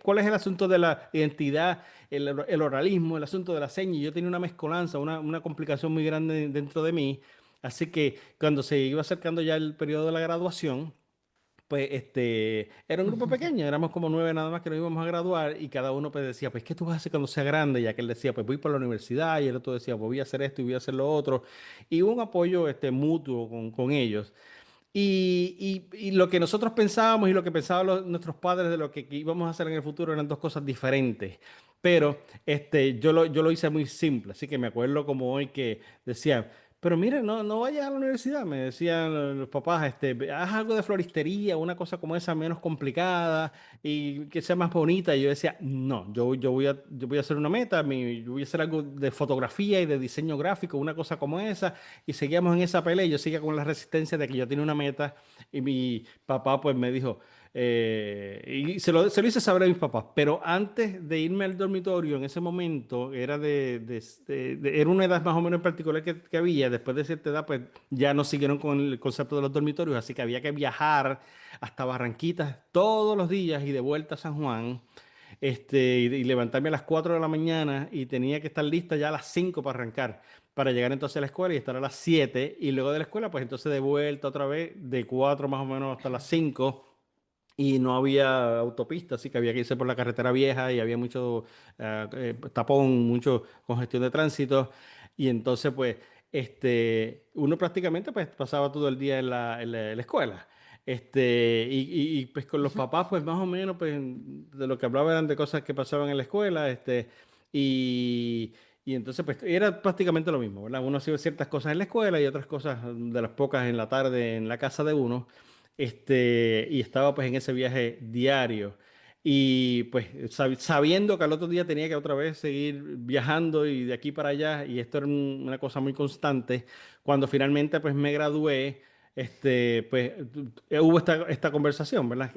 ¿Cuál es el asunto de la identidad, el oralismo, el asunto de la seña? Y yo tenía una mezcolanza, una complicación muy grande dentro de mí. Así que cuando se iba acercando ya el periodo de la graduación, pues era un grupo pequeño, éramos como 9 nada más que nos íbamos a graduar y cada uno pues decía, pues ¿qué tú vas a hacer cuando sea grande? Y aquel decía, pues voy para la universidad y el otro decía, pues voy a hacer esto y voy a hacer lo otro. Y hubo un apoyo mutuo con ellos. Y lo que nosotros pensábamos y lo que pensaban nuestros padres de lo que íbamos a hacer en el futuro eran dos cosas diferentes. Pero yo lo hice muy simple, así que me acuerdo como hoy que decía, pero mira, no vayas a la universidad, me decían los papás, haz algo de floristería, una cosa como esa menos complicada y que sea más bonita. Y yo decía, no, yo voy a hacer una meta, yo voy a hacer algo de fotografía y de diseño gráfico, una cosa como esa y seguíamos en esa pelea y yo seguía con la resistencia de que yo tenía una meta y mi papá pues me dijo, y se lo hice saber a mis papás, pero antes de irme al dormitorio en ese momento era una edad más o menos en particular que había, después de cierta edad pues ya no siguieron con el concepto de los dormitorios, así que había que viajar hasta Barranquitas todos los días y de vuelta a San Juan y levantarme a las 4 de la mañana y tenía que estar lista ya a las 5 para arrancar, para llegar entonces a la escuela y estar a las 7 y luego de la escuela pues entonces de vuelta otra vez de 4 más o menos hasta las 5 y no había autopista, así que había que irse por la carretera vieja y había mucho tapón, mucho congestión de tránsito y entonces pues uno prácticamente pues pasaba todo el día en la escuela. Pues con los papás, pues más o menos, pues de lo que hablaba eran de cosas que pasaban en la escuela, y, y entonces pues era prácticamente lo mismo, ¿verdad? Uno hacía ciertas cosas en la escuela y otras cosas de las pocas en la tarde en la casa de uno, y estaba pues en ese viaje diario. Y pues sabiendo que al otro día tenía que otra vez seguir viajando y de aquí para allá, y esto era una cosa muy constante, cuando finalmente pues me gradué, pues hubo esta conversación, ¿verdad?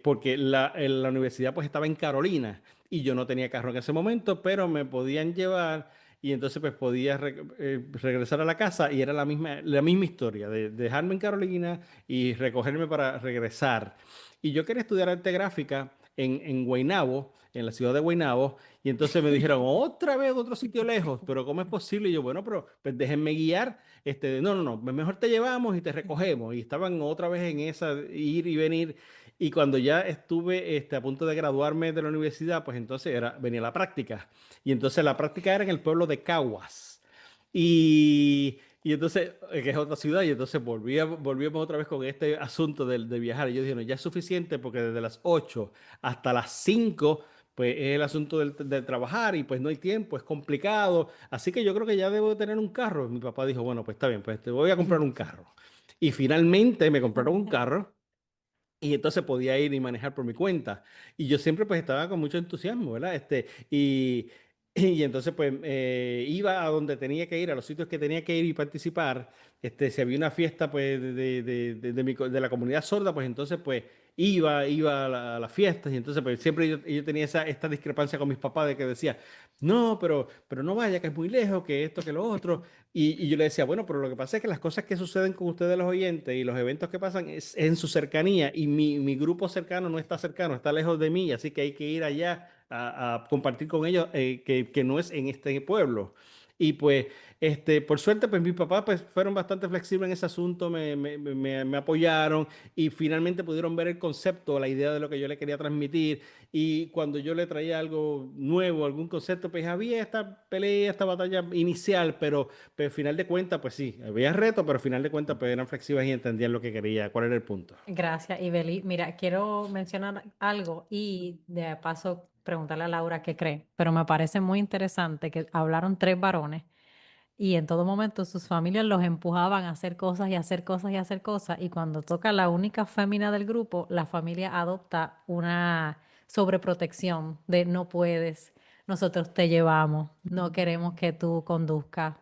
Porque la universidad pues estaba en Carolina y yo no tenía carro en ese momento, pero me podían llevar y entonces pues podía regresar a la casa y era la misma historia de dejarme en Carolina y recogerme para regresar. Y yo quería estudiar arte gráfica en Guaynabo, en la ciudad de Guaynabo, y entonces me dijeron, otra vez otro sitio lejos, pero ¿cómo es posible? Y yo, bueno, pero pues déjenme guiar. No, mejor te llevamos y te recogemos. Y estaban otra vez en esa, ir y venir. Y cuando ya estuve a punto de graduarme de la universidad, pues entonces venía la práctica. Y entonces la práctica era en el pueblo de Caguas. Y Y entonces, que es otra ciudad, y entonces volvíamos otra vez con este asunto de viajar. Y yo dije, no, ya es suficiente porque desde las 8 hasta las 5 pues es el asunto de trabajar y pues no hay tiempo, es complicado. Así que yo creo que ya debo de tener un carro. Mi papá dijo, bueno, pues está bien, pues te voy a comprar un carro. Y finalmente me compraron un carro. Y entonces podía ir y manejar por mi cuenta. Y yo siempre pues estaba con mucho entusiasmo, ¿verdad? Y entonces pues iba a donde tenía que ir, a los sitios que tenía que ir y participar. Si había una fiesta pues de la comunidad sorda, pues entonces pues iba a las fiestas. Y entonces pues siempre yo tenía esta discrepancia con mis papás de que decía, no, pero no vaya, que es muy lejos, que esto, que lo otro. Y yo le decía, bueno, pero lo que pasa es que las cosas que suceden con ustedes los oyentes y los eventos que pasan es en su cercanía y mi grupo cercano no está cercano, está lejos de mí, así que hay que ir allá a compartir con ellos que no es en este pueblo. Y pues, por suerte, pues mis papás pues, fueron bastante flexibles en ese asunto, me apoyaron y finalmente pudieron ver el concepto, la idea de lo que yo le quería transmitir. Y cuando yo le traía algo nuevo, algún concepto, pues había esta pelea, esta batalla inicial, pero al final de cuentas, pues sí, había reto, pero al final de cuentas, pues eran flexibles y entendían lo que quería, cuál era el punto. Gracias, Ibeli. Mira, quiero mencionar algo y de paso preguntarle a Laura qué cree, pero me parece muy interesante que hablaron tres varones y en todo momento sus familias los empujaban a hacer cosas y hacer cosas y hacer cosas y cuando toca la única fémina del grupo, la familia adopta una sobreprotección de no puedes, nosotros te llevamos, no queremos que tú conduzcas,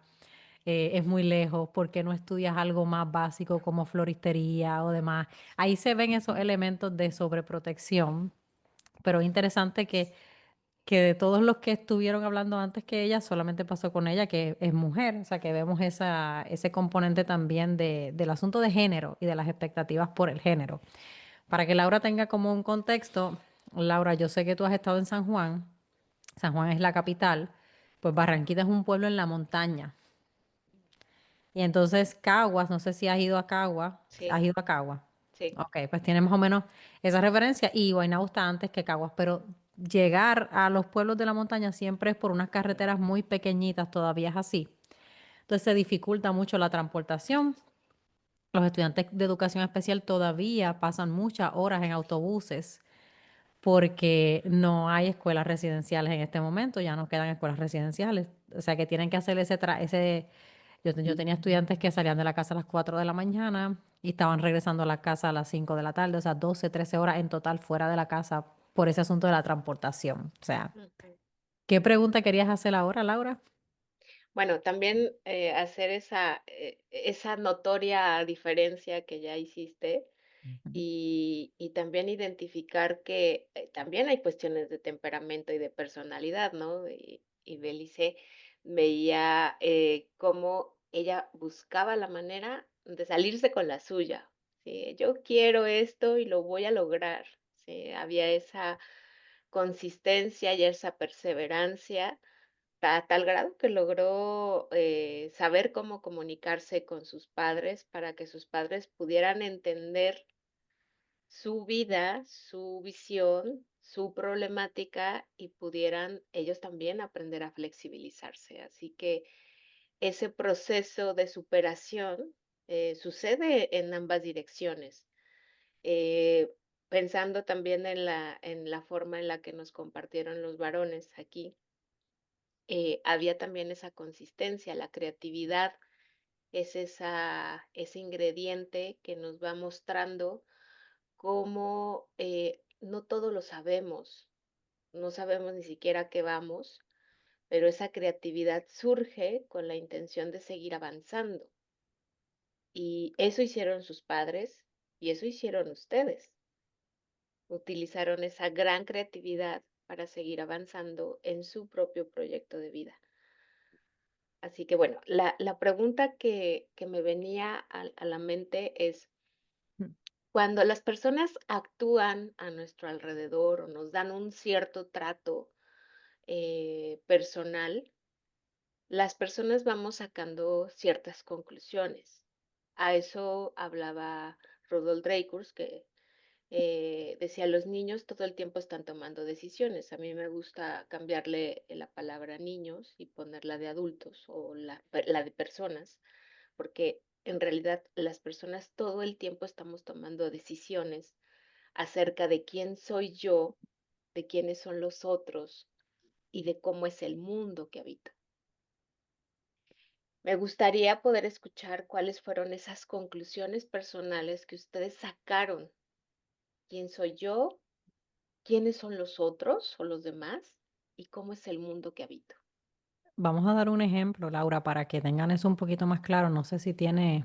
es muy lejos, ¿por qué no estudias algo más básico como floristería o demás? Ahí se ven esos elementos de sobreprotección, pero es interesante que de todos los que estuvieron hablando antes que ella, solamente pasó con ella, que es mujer, o sea que vemos ese componente también del asunto de género y de las expectativas por el género. Para que Laura tenga como un contexto, Laura, yo sé que tú has estado en San Juan es la capital, pues Barranquita es un pueblo en la montaña. Y entonces Caguas, no sé si has ido a Caguas, Sí, has ido a Caguas. sí. Ok, pues tiene más o menos esa referencia y Guaynabo está antes que Caguas, pero llegar a los pueblos de la montaña siempre es por unas carreteras muy pequeñitas, todavía es así. Entonces se dificulta mucho la transportación. Los estudiantes de educación especial todavía pasan muchas horas en autobuses porque no hay escuelas residenciales en este momento, ya no quedan escuelas residenciales. O sea que tienen que hacer yo tenía estudiantes que salían de la casa a las 4 de la mañana y estaban regresando a la casa a las 5 de la tarde, o sea, 12, 13 horas en total fuera de la casa por ese asunto de la transportación. O sea, Ujú. ¿qué pregunta querías hacer ahora, Laura? Bueno, también hacer esa notoria diferencia que ya hiciste Ujú. y también identificar que también hay cuestiones de temperamento y de personalidad, ¿no? Y Belice veía cómo ella buscaba la manera de salirse con la suya. ¿Sí? Yo quiero esto y lo voy a lograr. ¿Sí? Había esa consistencia y esa perseverancia a tal grado que logró saber cómo comunicarse con sus padres para que sus padres pudieran entender su vida, su visión, su problemática y pudieran ellos también aprender a flexibilizarse. Así que ese proceso de superación sucede en ambas direcciones. Eh, Pensando también en la forma en la que nos compartieron los varones aquí, había también esa consistencia, la creatividad es ese ingrediente que nos va mostrando cómo no todo lo sabemos, no sabemos ni siquiera qué vamos, pero esa creatividad surge con la intención de seguir avanzando. Y eso hicieron sus padres y eso hicieron ustedes. Utilizaron esa gran creatividad para seguir avanzando en su propio proyecto de vida. Así que bueno, la pregunta que me venía a la mente es, cuando las personas actúan a nuestro alrededor o nos dan un cierto trato personal, las personas vamos sacando ciertas conclusiones. A eso hablaba Rudolf Dreikurs, que decía, los niños todo el tiempo están tomando decisiones. A mí me gusta cambiarle la palabra niños y ponerla de adultos o la de personas, porque en realidad las personas todo el tiempo estamos tomando decisiones acerca de quién soy yo, de quiénes son los otros y de cómo es el mundo que habito. Me gustaría poder escuchar cuáles fueron esas conclusiones personales que ustedes sacaron. ¿Quién soy yo? ¿Quiénes son los otros o los demás? ¿Y cómo es el mundo que habito? Vamos a dar un ejemplo, Laura, para que tengan eso un poquito más claro. No sé si tiene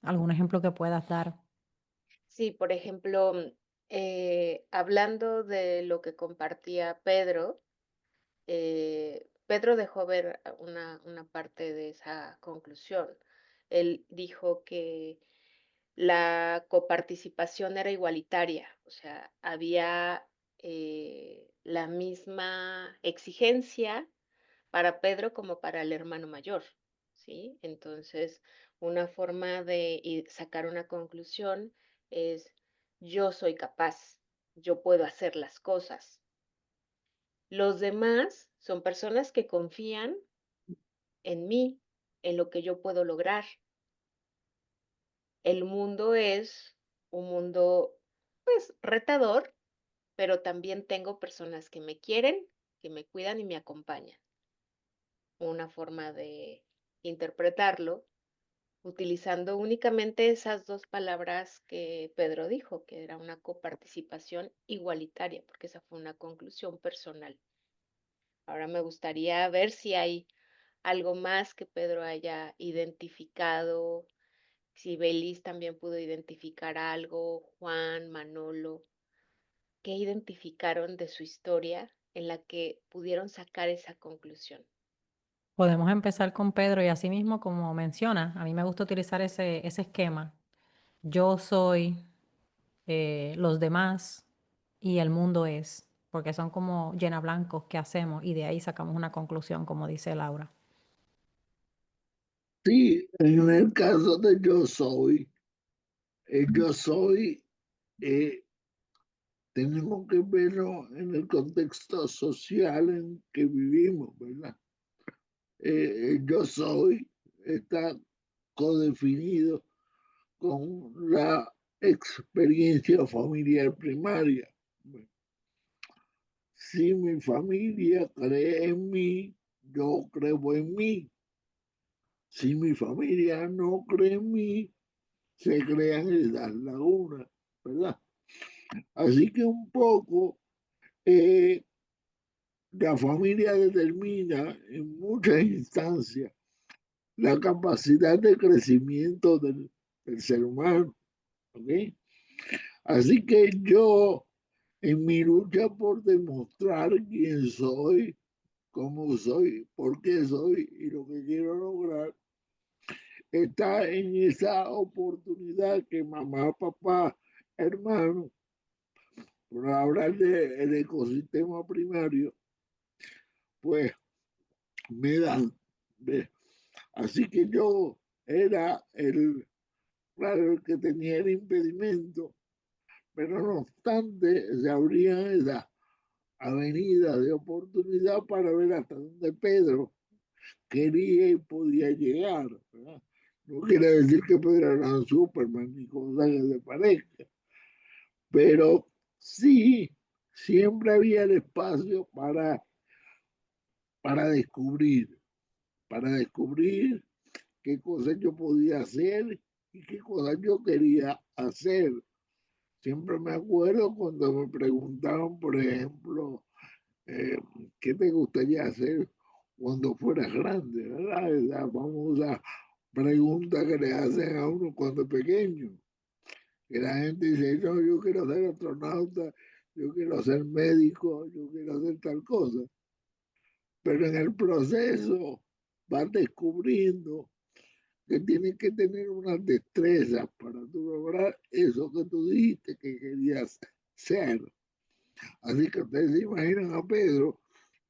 algún ejemplo que puedas dar. Sí, por ejemplo, hablando de lo que compartía Pedro, Pedro dejó ver una parte de esa conclusión. Él dijo que la coparticipación era igualitaria, o sea, había la misma exigencia para Pedro como para el hermano mayor, ¿sí? Entonces, una forma de sacar una conclusión es, yo soy capaz, yo puedo hacer las cosas. Los demás son personas que confían en mí, en lo que yo puedo lograr. El mundo es un mundo, pues, retador, pero también tengo personas que me quieren, que me cuidan y me acompañan. Una forma de interpretarlo utilizando únicamente esas 2 palabras que Pedro dijo, que era una coparticipación igualitaria, porque esa fue una conclusión personal. Ahora me gustaría ver si hay algo más que Pedro haya identificado, si Belis también pudo identificar algo, Juan, Manolo, ¿qué identificaron de su historia en la que pudieron sacar esa conclusión? Podemos empezar con Pedro y así mismo, como menciona, a mí me gusta utilizar ese esquema. Yo soy, los demás y el mundo es, porque son como llena blancos que hacemos y de ahí sacamos una conclusión, como dice Laura. Sí, en el caso de yo soy, eh, tenemos que verlo en el contexto social en que vivimos, ¿verdad? Yo soy está codefinido con la experiencia familiar primaria. Si mi familia cree en mí, yo creo en mí. Si mi familia no cree en mí, se crean esas lagunas, ¿verdad? Así que un poco eh, la familia determina en muchas instancias la capacidad de crecimiento del ser humano, ¿ok? Así que yo, en mi lucha por demostrar quién soy, cómo soy, por qué soy y lo que quiero lograr, está en esa oportunidad que mamá, papá, hermano, por hablar del ecosistema primario, pues me dan. ¿Ves? Así que yo era claro, el que tenía el impedimento, pero no obstante se abrían esa avenida de oportunidad para ver hasta dónde Pedro quería y podía llegar, ¿verdad? No quiere decir que Pedro era un Superman ni cosa que se parezca, pero sí, siempre había el espacio para descubrir, para descubrir qué cosas yo podía hacer y qué cosas yo quería hacer. Siempre me acuerdo cuando me preguntaban, por ejemplo, eh, ¿qué te gustaría hacer cuando fueras grande? ¿Verdad? Esa famosa pregunta que le hacen a uno cuando es pequeño. Que la gente dice, no, yo quiero ser astronauta, yo quiero ser médico, yo quiero hacer tal cosa. Pero en el proceso vas descubriendo que tienes que tener unas destrezas para tú lograr eso que tú dijiste que querías ser. Así que ustedes se imaginan a Pedro,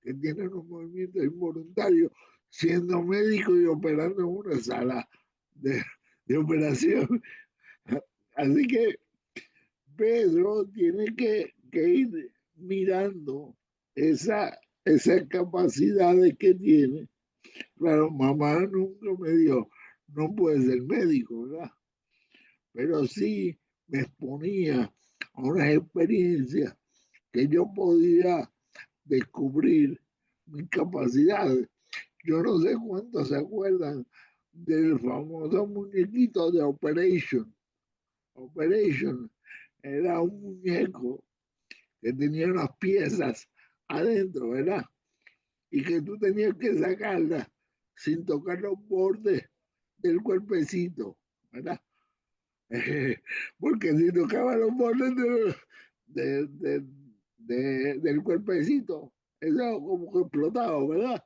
que tiene unos movimientos involuntarios, siendo médico y operando en una sala de operación. Así que Pedro tiene que ir mirando esas capacidades que tiene. Claro, mamá nunca me dio no puede ser médico, ¿verdad? Pero sí me exponía a unas experiencias que yo podía descubrir mis capacidades. Yo no sé cuántos se acuerdan del famoso muñequito de Operation. Operation era un muñeco que tenía unas piezas adentro, ¿verdad? Y que tú tenías que sacarlas sin tocar los bordes del cuerpecito, ¿verdad? Porque si tocaba los bordes de, de, del cuerpecito, eso como que explotaba, ¿verdad?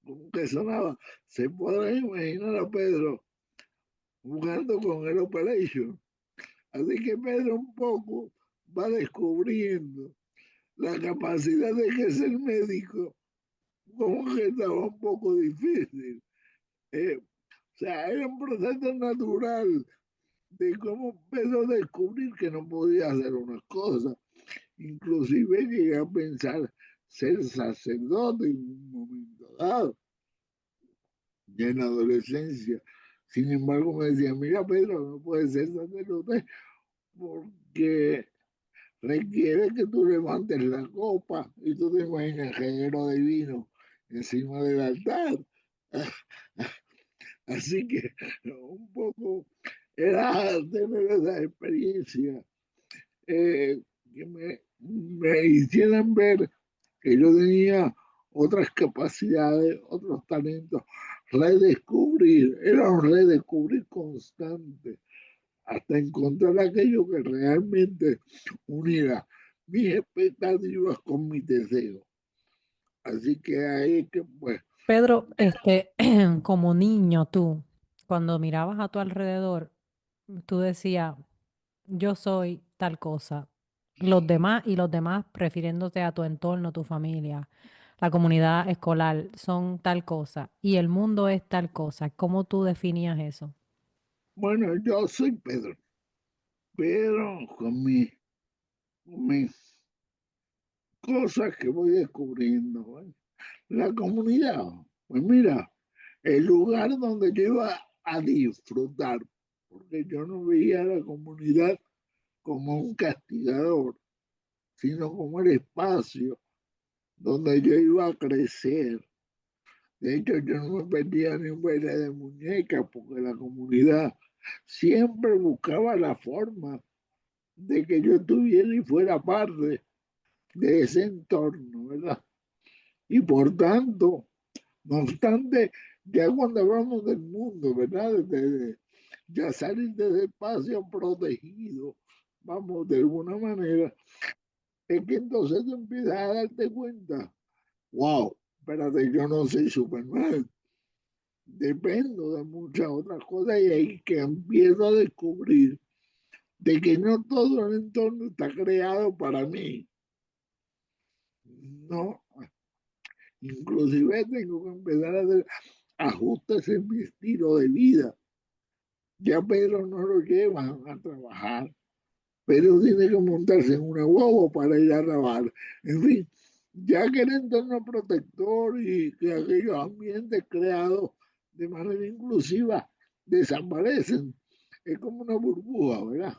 Como que sonaba. Se podrá imaginar a Pedro jugando con el Operation. Así que Pedro un poco va descubriendo la capacidad de que ser médico, como que estaba un poco difícil. O sea, era un proceso natural de cómo Pedro descubrir que no podía hacer unas cosas. Inclusive llegué a pensar ser sacerdote en un momento dado, ya en la adolescencia. Sin embargo, me decía, mira Pedro, no puedes ser sacerdote porque requiere que tú levantes la copa y tú te imaginas el reguero de vino encima del altar. Así que un poco era tener esa experiencia que me hicieran ver que yo tenía otras capacidades, otros talentos, redescubrir, era un redescubrir constante hasta encontrar aquello que realmente uniera mis expectativas con mis deseos. Así que ahí que pues, Pedro, como niño tú, cuando mirabas a tu alrededor, tú decías, yo soy tal cosa. Los demás refiriéndote a tu entorno, tu familia, la comunidad escolar, son tal cosa. Y el mundo es tal cosa. ¿Cómo tú definías eso? bueno, yo soy Pedro, pero con mis cosas que voy descubriendo. ¿Vale? La comunidad, pues mira, el lugar donde yo iba a disfrutar, porque yo no veía a la comunidad como un castigador, sino como el espacio donde yo iba a crecer. De hecho, yo no me perdía ni un baile de muñeca, porque la comunidad siempre buscaba la forma de que yo estuviera y fuera parte de ese entorno, ¿verdad? Y por tanto, no obstante, ya cuando hablamos del mundo, ¿verdad? Ya salir de ese espacio protegido, vamos, de alguna manera, es que entonces tú empiezas a darte cuenta, wow, espérate, yo no soy Superman, dependo de muchas otras cosas y ahí que empiezo a descubrir de que no todo el entorno está creado para mí, no, inclusive tengo que empezar a hacer ajustes en mi estilo de vida. Ya Pedro no lo llevan a trabajar, Pedro tiene que montarse en una guagua para ir a trabajar. En fin, ya que el entorno protector y que aquellos ambientes creados de manera inclusiva desaparecen. Es como una burbuja, ¿verdad?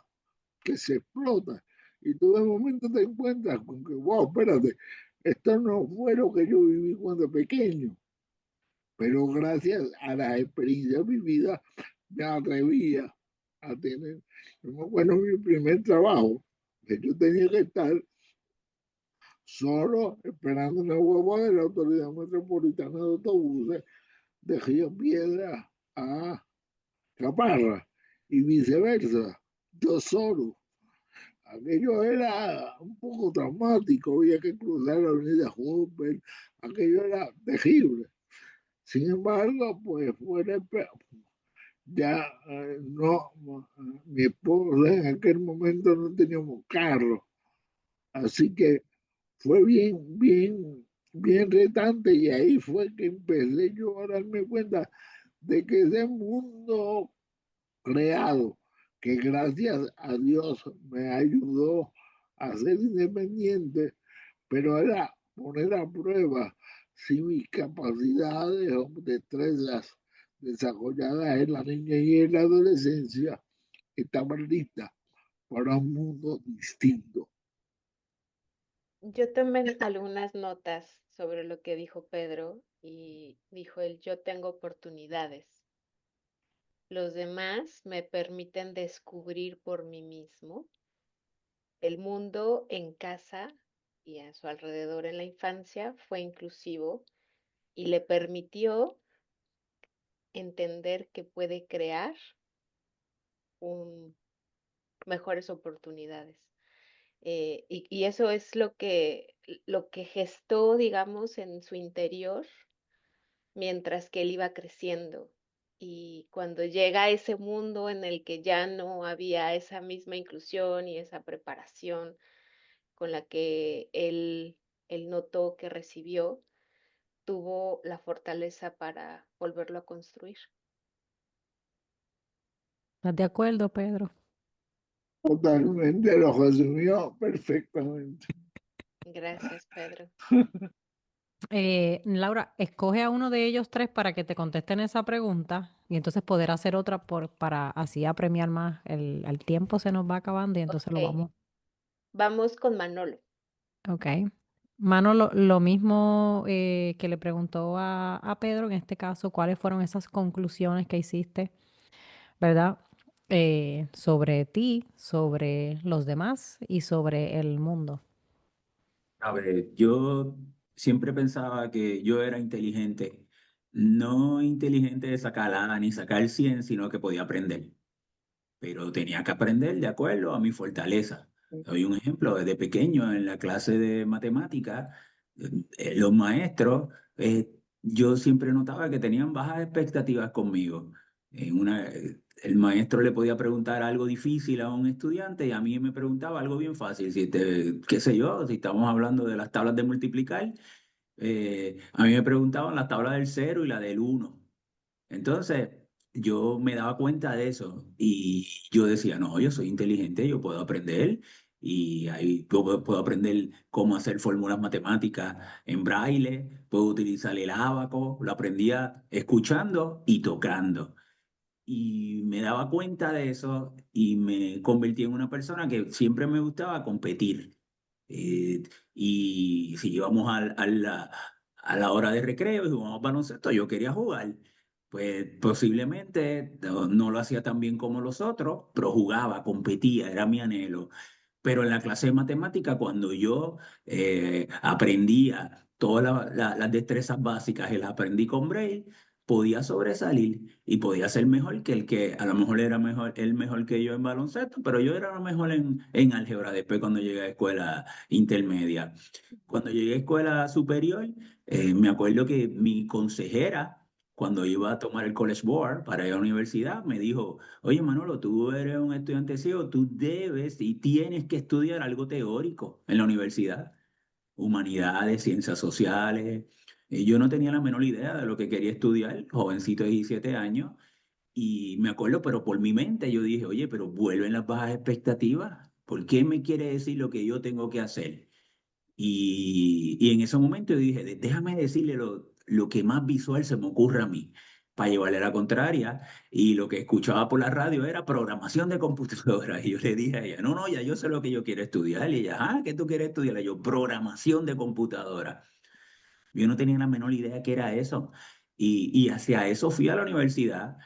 Que se explota. Y tú de momento te encuentras con que, wow, espérate, esto no fue lo que yo viví cuando pequeño. Pero gracias a la experiencia vivida me atrevía a tener, bueno, mi primer trabajo, que yo tenía que estar solo esperando una huevo de la Autoridad Metropolitana de Autobuses de Río Piedra a Caparra y viceversa, yo solo. Aquello era un poco traumático, había que cruzar la avenida Humboldt, aquello era terrible. Sin embargo, pues ya no, mi esposa en aquel momento no teníamos carro, así que fue bien retante y ahí fue que empecé yo a darme cuenta de que ese mundo creado, que gracias a Dios me ayudó a ser independiente, pero era poner a prueba si mis capacidades o destrezas desarrolladas en la niñez y en la adolescencia estaban listas para un mundo distinto. Yo tomé algunas notas sobre lo que dijo Pedro y dijo él, yo tengo oportunidades. Los demás me permiten descubrir por mí mismo. El mundo en casa y a su alrededor en la infancia fue inclusivo y le permitió entender que puede crear mejores oportunidades. Y eso es lo que gestó, digamos, en su interior mientras que él iba creciendo. Y cuando llega a ese mundo en el que ya no había esa misma inclusión y esa preparación con la que él notó que recibió, tuvo la fortaleza para volverlo a construir. ¿Estás de acuerdo, Pedro? Totalmente, lo resumió perfectamente. Gracias, Pedro. Laura, escoge a uno de ellos tres para que te contesten esa pregunta y entonces poder hacer otra para así apremiar más. El tiempo se nos va acabando y entonces lo Ok, vamos. vamos con Manolo. Ok. Mano, lo mismo que le preguntó a Pedro, en este caso, ¿cuáles fueron esas conclusiones que hiciste, verdad? Sobre ti, sobre los demás y sobre el mundo. A ver, yo siempre pensaba que yo era inteligente, no inteligente de sacar A ni sacar 100, sino que podía aprender, pero tenía que aprender de acuerdo a mi fortaleza. Doy un ejemplo, desde pequeño en la clase de matemáticas, los maestros, yo siempre notaba que tenían bajas expectativas conmigo. El maestro le podía preguntar algo difícil a un estudiante y a mí me preguntaba algo bien fácil, qué sé yo, si estamos hablando de las tablas de multiplicar, a mí me preguntaban la tabla del 0 y la del 1. Entonces, yo me daba cuenta de eso y yo decía, no, yo soy inteligente, yo puedo aprender y ahí puedo aprender cómo hacer fórmulas matemáticas en braille, puedo utilizar el ábaco, lo aprendía escuchando y tocando. Y me daba cuenta de eso y me convertí en una persona que siempre me gustaba competir. Eh, y si íbamos a la hora de recreo y jugábamos baloncesto, yo quería jugar. Pues posiblemente no lo hacía tan bien como los otros, pero jugaba, competía, era mi anhelo. Pero en la clase de matemática, cuando yo aprendía todas las destrezas básicas y las aprendí con Braille, podía sobresalir y podía ser mejor que el que a lo mejor era mejor, el mejor que yo en baloncesto, pero yo era lo mejor en álgebra después cuando llegué a escuela intermedia. Cuando llegué a escuela superior, me acuerdo que mi consejera, cuando iba a tomar el College Board para ir a la universidad, me dijo, oye Manolo, tú eres un estudiante ciego, tú debes y tienes que estudiar algo teórico en la universidad, humanidades, ciencias sociales. Y yo no tenía la menor idea de lo que quería estudiar, jovencito de 17 años, y me acuerdo, pero por mi mente yo dije, oye, pero vuelven las bajas expectativas, ¿por qué me quiere decir lo que yo tengo que hacer? Y en ese momento yo dije, déjame decirle lo que más visual se me ocurre a mí, para llevarle la contraria. Y lo que escuchaba por la radio era programación de computadora. Y yo le dije a ella, no, no, ya yo sé lo que yo quiero estudiar. Y ella, ah, ¿qué tú quieres estudiar? Y yo, programación de computadora. Yo no tenía la menor idea qué era eso. Y hacia eso fui a la universidad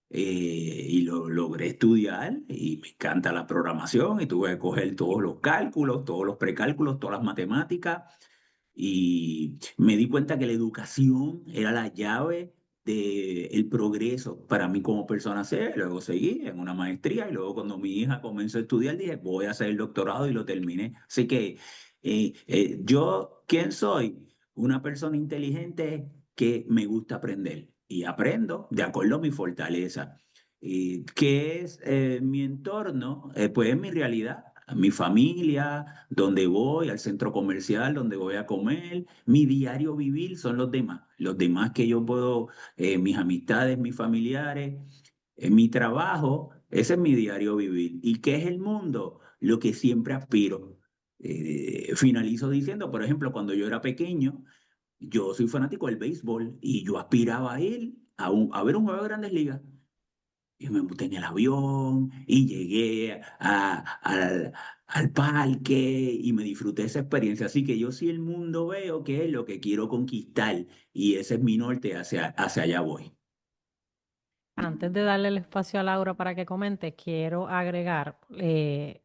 y lo logré estudiar y me encanta la programación y tuve que coger todos los cálculos, todos los precálculos, todas las matemáticas y me di cuenta que la educación era la llave del progreso para mí como persona ser. Luego seguí en una maestría y luego cuando mi hija comenzó a estudiar dije, voy a hacer el doctorado y lo terminé. Así que yo, ¿quién soy? Una persona inteligente que me gusta aprender y aprendo de acuerdo a mi fortaleza. ¿Qué es mi entorno? Pues es mi realidad, mi familia, donde voy, al centro comercial, donde voy a comer, mi diario vivir son los demás que yo puedo, mis amistades, mis familiares, mi trabajo, ese es mi diario vivir. ¿Y qué es el mundo? Lo que siempre aspiro. Finalizo diciendo, por ejemplo, cuando yo era pequeño, yo soy fanático del béisbol y yo aspiraba a ir a ver un juego de Grandes Ligas. Y me monté en el avión y llegué al parque y me disfruté esa experiencia. Así que yo sí el mundo veo que es lo que quiero conquistar y ese es mi norte, hacia allá voy. Antes de darle el espacio a Laura para que comente, quiero agregar, de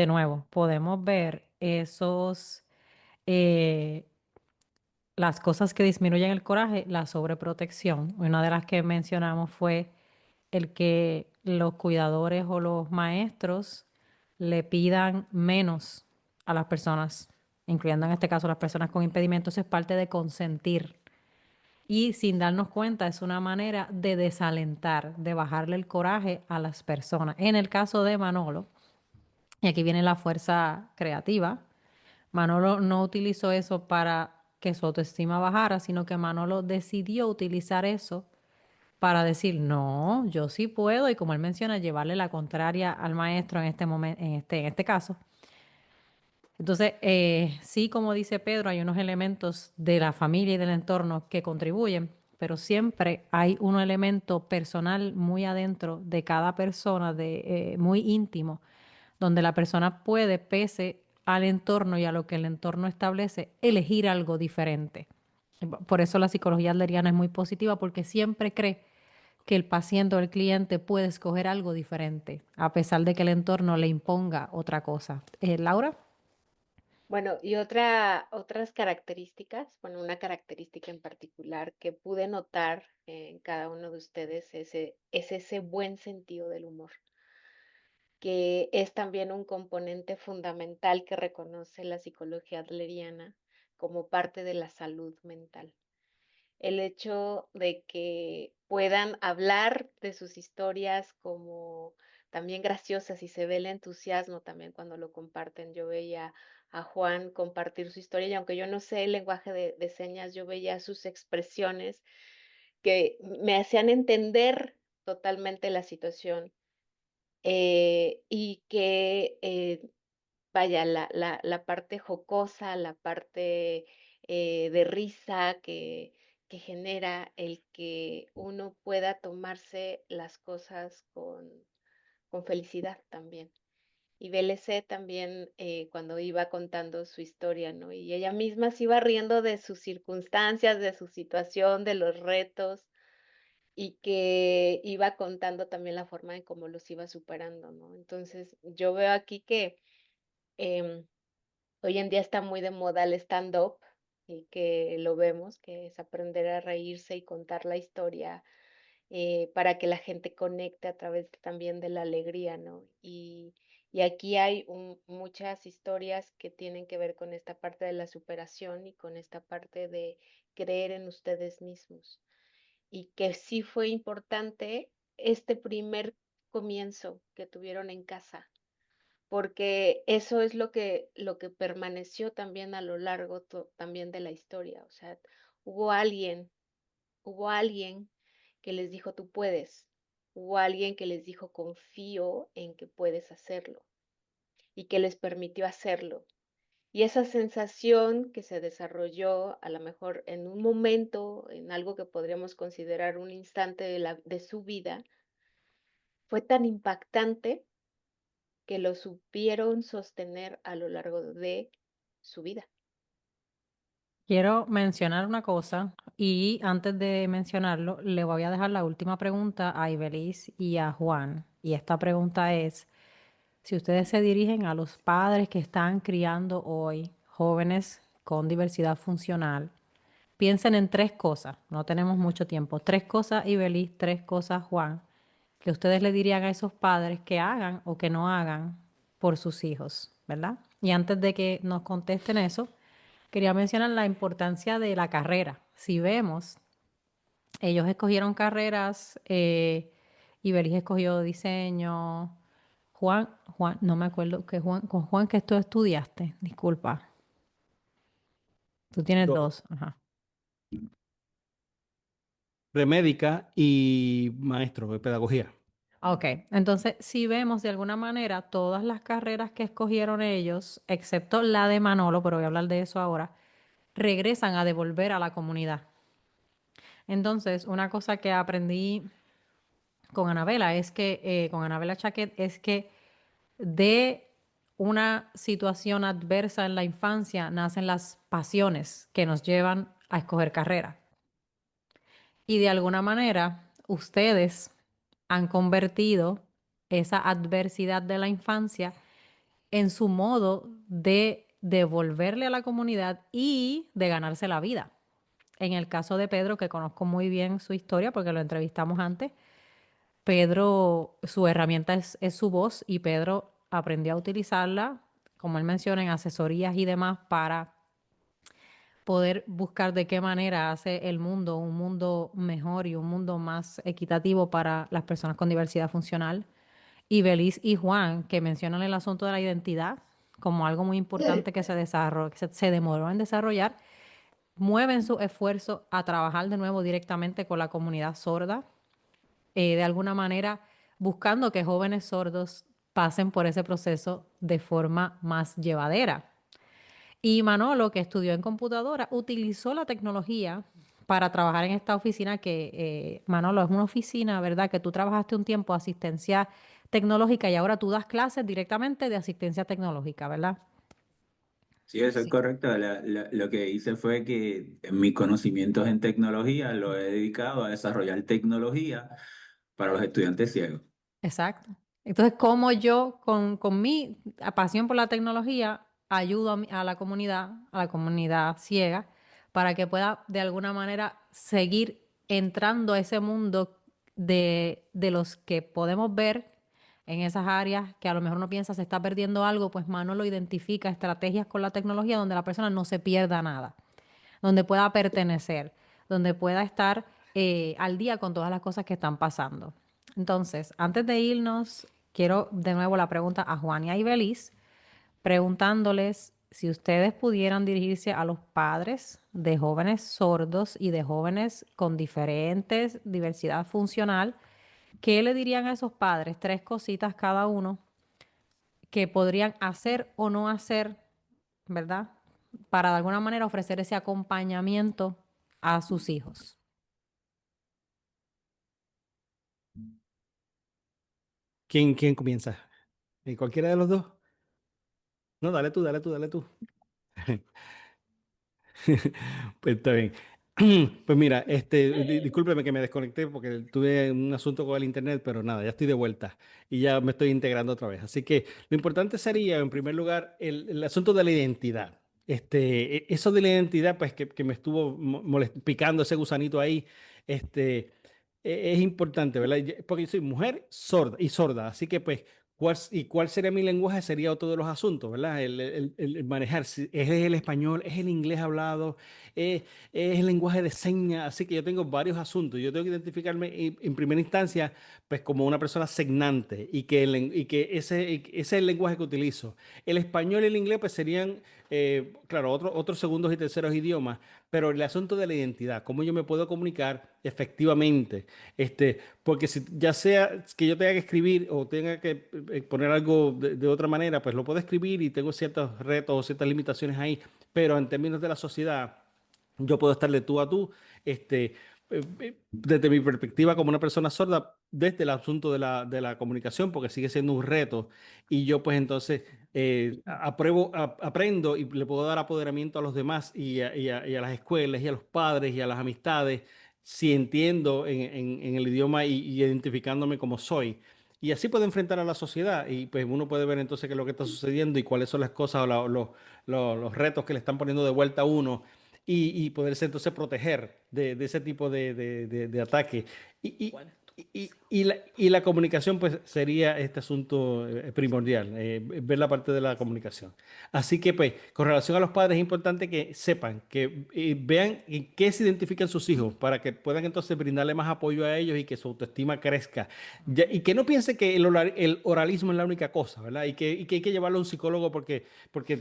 nuevo, podemos ver eh, las cosas que disminuyen el coraje, la sobreprotección. Una de las que mencionamos fue el que los cuidadores o los maestros le pidan menos a las personas, incluyendo en este caso las personas con impedimentos, es parte de consentir. Y sin darnos cuenta, es una manera de desalentar, de bajarle el coraje a las personas. En el caso de Manolo, y aquí viene la fuerza creativa, Manolo no utilizó eso para que su autoestima bajara, sino que Manolo decidió utilizar eso para decir, no, yo sí puedo, y como él menciona, llevarle la contraria al maestro en este momento, en este caso. Entonces, sí, como dice Pedro, hay unos elementos de la familia y del entorno que contribuyen, pero siempre hay un elemento personal muy adentro de cada persona, muy íntimo, donde la persona puede, pese al entorno y a lo que el entorno establece, elegir algo diferente. Por eso la psicología adleriana es muy positiva, porque siempre cree que el paciente o el cliente puede escoger algo diferente, a pesar de que el entorno le imponga otra cosa. Laura. Bueno, y otras características, bueno, una característica en particular que pude notar en cada uno de ustedes es ese buen sentido del humor, que es también un componente fundamental que reconoce la psicología adleriana como parte de la salud mental. El hecho de que puedan hablar de sus historias como también graciosas y se ve el entusiasmo también cuando lo comparten. Yo veía a Juan compartir su historia y aunque yo no sé el lenguaje de señas, yo veía sus expresiones que me hacían entender totalmente la situación y que vaya, la parte jocosa, la parte de risa que genera el que uno pueda tomarse las cosas con felicidad también. Y BLC también cuando iba contando su historia, ¿no? Y ella misma se iba riendo de sus circunstancias, de su situación, de los retos, y que iba contando también la forma en cómo los iba superando, ¿no? Entonces, yo veo aquí que em, hoy en día está muy de moda el stand-up y que lo vemos, que es aprender a reírse y contar la historia para que la gente conecte a través también de la alegría, ¿no? Y aquí hay muchas historias que tienen que ver con esta parte de la superación y con esta parte de creer en ustedes mismos. Y que sí fue importante este primer comienzo que tuvieron en casa porque eso es lo que permaneció también a lo largo también de la historia. O sea, hubo alguien, hubo alguien que les dijo, tú puedes. Hubo alguien que les dijo, confío en que puedes hacerlo y que les permitió hacerlo. Y esa sensación que se desarrolló a lo mejor en un momento, en algo que podríamos considerar un instante de su vida, fue tan impactante que lo supieron sostener a lo largo de su vida. Quiero mencionar una cosa y antes de mencionarlo, le voy a dejar la última pregunta a Ibeliz y a Juan. Y esta pregunta es, si ustedes se dirigen a los padres que están criando hoy jóvenes con diversidad funcional, piensen en tres cosas, no tenemos mucho tiempo, tres cosas Ibeliz, tres cosas Juan, que ustedes le dirían a esos padres que hagan o que no hagan por sus hijos, ¿verdad? Y antes de que nos contesten eso, quería mencionar la importancia de la carrera. Si vemos, ellos escogieron carreras, Ibeliz escogió diseño, Juan, no me acuerdo que Juan, con Juan que tú estudiaste, disculpa. Tú tienes Yo, dos, ajá. Remédica y maestro de pedagogía. Ok, entonces si vemos de alguna manera todas las carreras que escogieron ellos, excepto la de Manolo, pero voy a hablar de eso ahora, regresan a devolver a la comunidad. Entonces, una cosa que aprendí con Anabela Chaquet, es que de una situación adversa en la infancia nacen las pasiones que nos llevan a escoger carrera. Y de alguna manera, ustedes han convertido esa adversidad de la infancia en su modo de devolverle a la comunidad y de ganarse la vida. En el caso de Pedro, que conozco muy bien su historia porque lo entrevistamos antes, Pedro, su herramienta es su voz, y Pedro aprendió a utilizarla, como él menciona, en asesorías y demás, para poder buscar de qué manera hace el mundo un mundo mejor y un mundo más equitativo para las personas con diversidad funcional. Y Belis y Juan, que mencionan el asunto de la identidad como algo muy importante que se demoró en desarrollar, mueven su esfuerzo a trabajar de nuevo directamente con la comunidad sorda, de alguna manera buscando que jóvenes sordos pasen por ese proceso de forma más llevadera. Y Manolo, que estudió en computadora, utilizó la tecnología para trabajar en esta oficina Manolo, es una oficina, ¿verdad? Que tú trabajaste un tiempo asistencia tecnológica y ahora tú das clases directamente de asistencia tecnológica, ¿verdad? Sí, eso es Sí. correcto. Lo que hice fue que mis conocimientos en tecnología los he dedicado a desarrollar tecnología para los estudiantes ciegos. Exacto. Entonces, cómo yo, con mi pasión por la tecnología, ayudo a a la comunidad ciega, para que pueda de alguna manera seguir entrando a ese mundo de los que podemos ver en esas áreas que a lo mejor uno piensa se está perdiendo algo, pues Manolo identifica estrategias con la tecnología donde la persona no se pierda nada, donde pueda pertenecer, donde pueda estar al día con todas las cosas que están pasando. Entonces, antes de irnos, quiero de nuevo la pregunta a Juan y a Ibeliz, preguntándoles si ustedes pudieran dirigirse a los padres de jóvenes sordos y de jóvenes con diferentes diversidad funcional. ¿Qué le dirían a esos padres? 3 cositas cada uno que podrían hacer o no hacer, ¿verdad? Para de alguna manera ofrecer ese acompañamiento a sus hijos. ¿Quién comienza? ¿Cualquiera de los dos? No, dale tú, dale tú, dale tú. Pues está bien. Pues mira, discúlpeme que me desconecté porque tuve un asunto con el internet, pero nada, ya estoy de vuelta y ya me estoy integrando otra vez. Así que lo importante sería, en primer lugar, el asunto de la identidad. Eso de la identidad, pues que me estuvo picando ese gusanito ahí, es importante, ¿verdad? Porque yo soy mujer sorda y sorda, así que pues ¿cuál sería mi lenguaje? Sería otro de los asuntos, ¿verdad? El manejar, si es el español, es el inglés hablado, es, es el lenguaje de señas, así que yo tengo varios asuntos. Yo tengo que identificarme en primera instancia, pues como una persona segnante y que ese es el lenguaje que utilizo. El español y el inglés, pues serían, claro, otros segundos y terceros idiomas, pero el asunto de la identidad, cómo yo me puedo comunicar efectivamente. Porque si ya sea que yo tenga que escribir o tenga que poner algo de otra manera, pues lo puedo escribir y tengo ciertos retos o ciertas limitaciones ahí, pero en términos de la sociedad, yo puedo estar de tú a tú, desde mi perspectiva como una persona sorda, desde el asunto de la comunicación, porque sigue siendo un reto, y yo pues entonces aprendo y le puedo dar apoderamiento a los demás y a las escuelas y a los padres y a las amistades si entiendo en el idioma y identificándome como soy. Y así puedo enfrentar a la sociedad y pues uno puede ver entonces qué es lo que está sucediendo y cuáles son las cosas o los retos que le están poniendo de vuelta a uno y poderse entonces proteger de ese tipo de ataque. Y, y, y la comunicación pues sería este asunto primordial, ver la parte de la comunicación. Así que, pues, con relación a los padres, es importante que sepan, que vean en qué se identifican sus hijos para que puedan entonces brindarle más apoyo a ellos y que su autoestima crezca. Y que no piense que el oralismo es la única cosa, ¿verdad? Y que hay que llevarlo a un psicólogo porque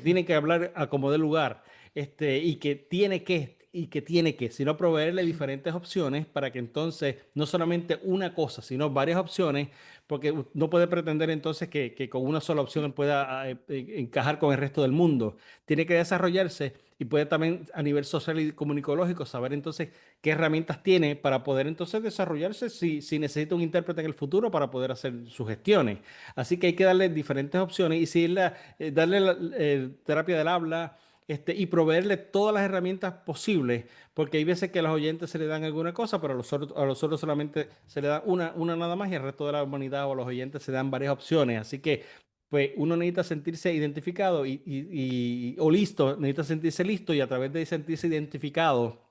tiene que hablar a como de lugar, y que tiene que y que tiene que, sino proveerle diferentes opciones para que entonces no solamente una cosa, sino varias opciones, porque no puede pretender entonces que con una sola opción él pueda encajar con el resto del mundo. Tiene que desarrollarse y puede también a nivel social y comunicológico saber entonces qué herramientas tiene para poder entonces desarrollarse si necesita un intérprete en el futuro para poder hacer sus gestiones. Así que hay que darle diferentes opciones y si darle terapia del habla, y proveerle todas las herramientas posibles, porque hay veces que a los oyentes se le dan alguna cosa, pero a los sordos solamente se le da una nada más y al resto de la humanidad o a los oyentes se dan varias opciones. Así que pues uno necesita sentirse identificado o listo, necesita sentirse listo y a través de sentirse identificado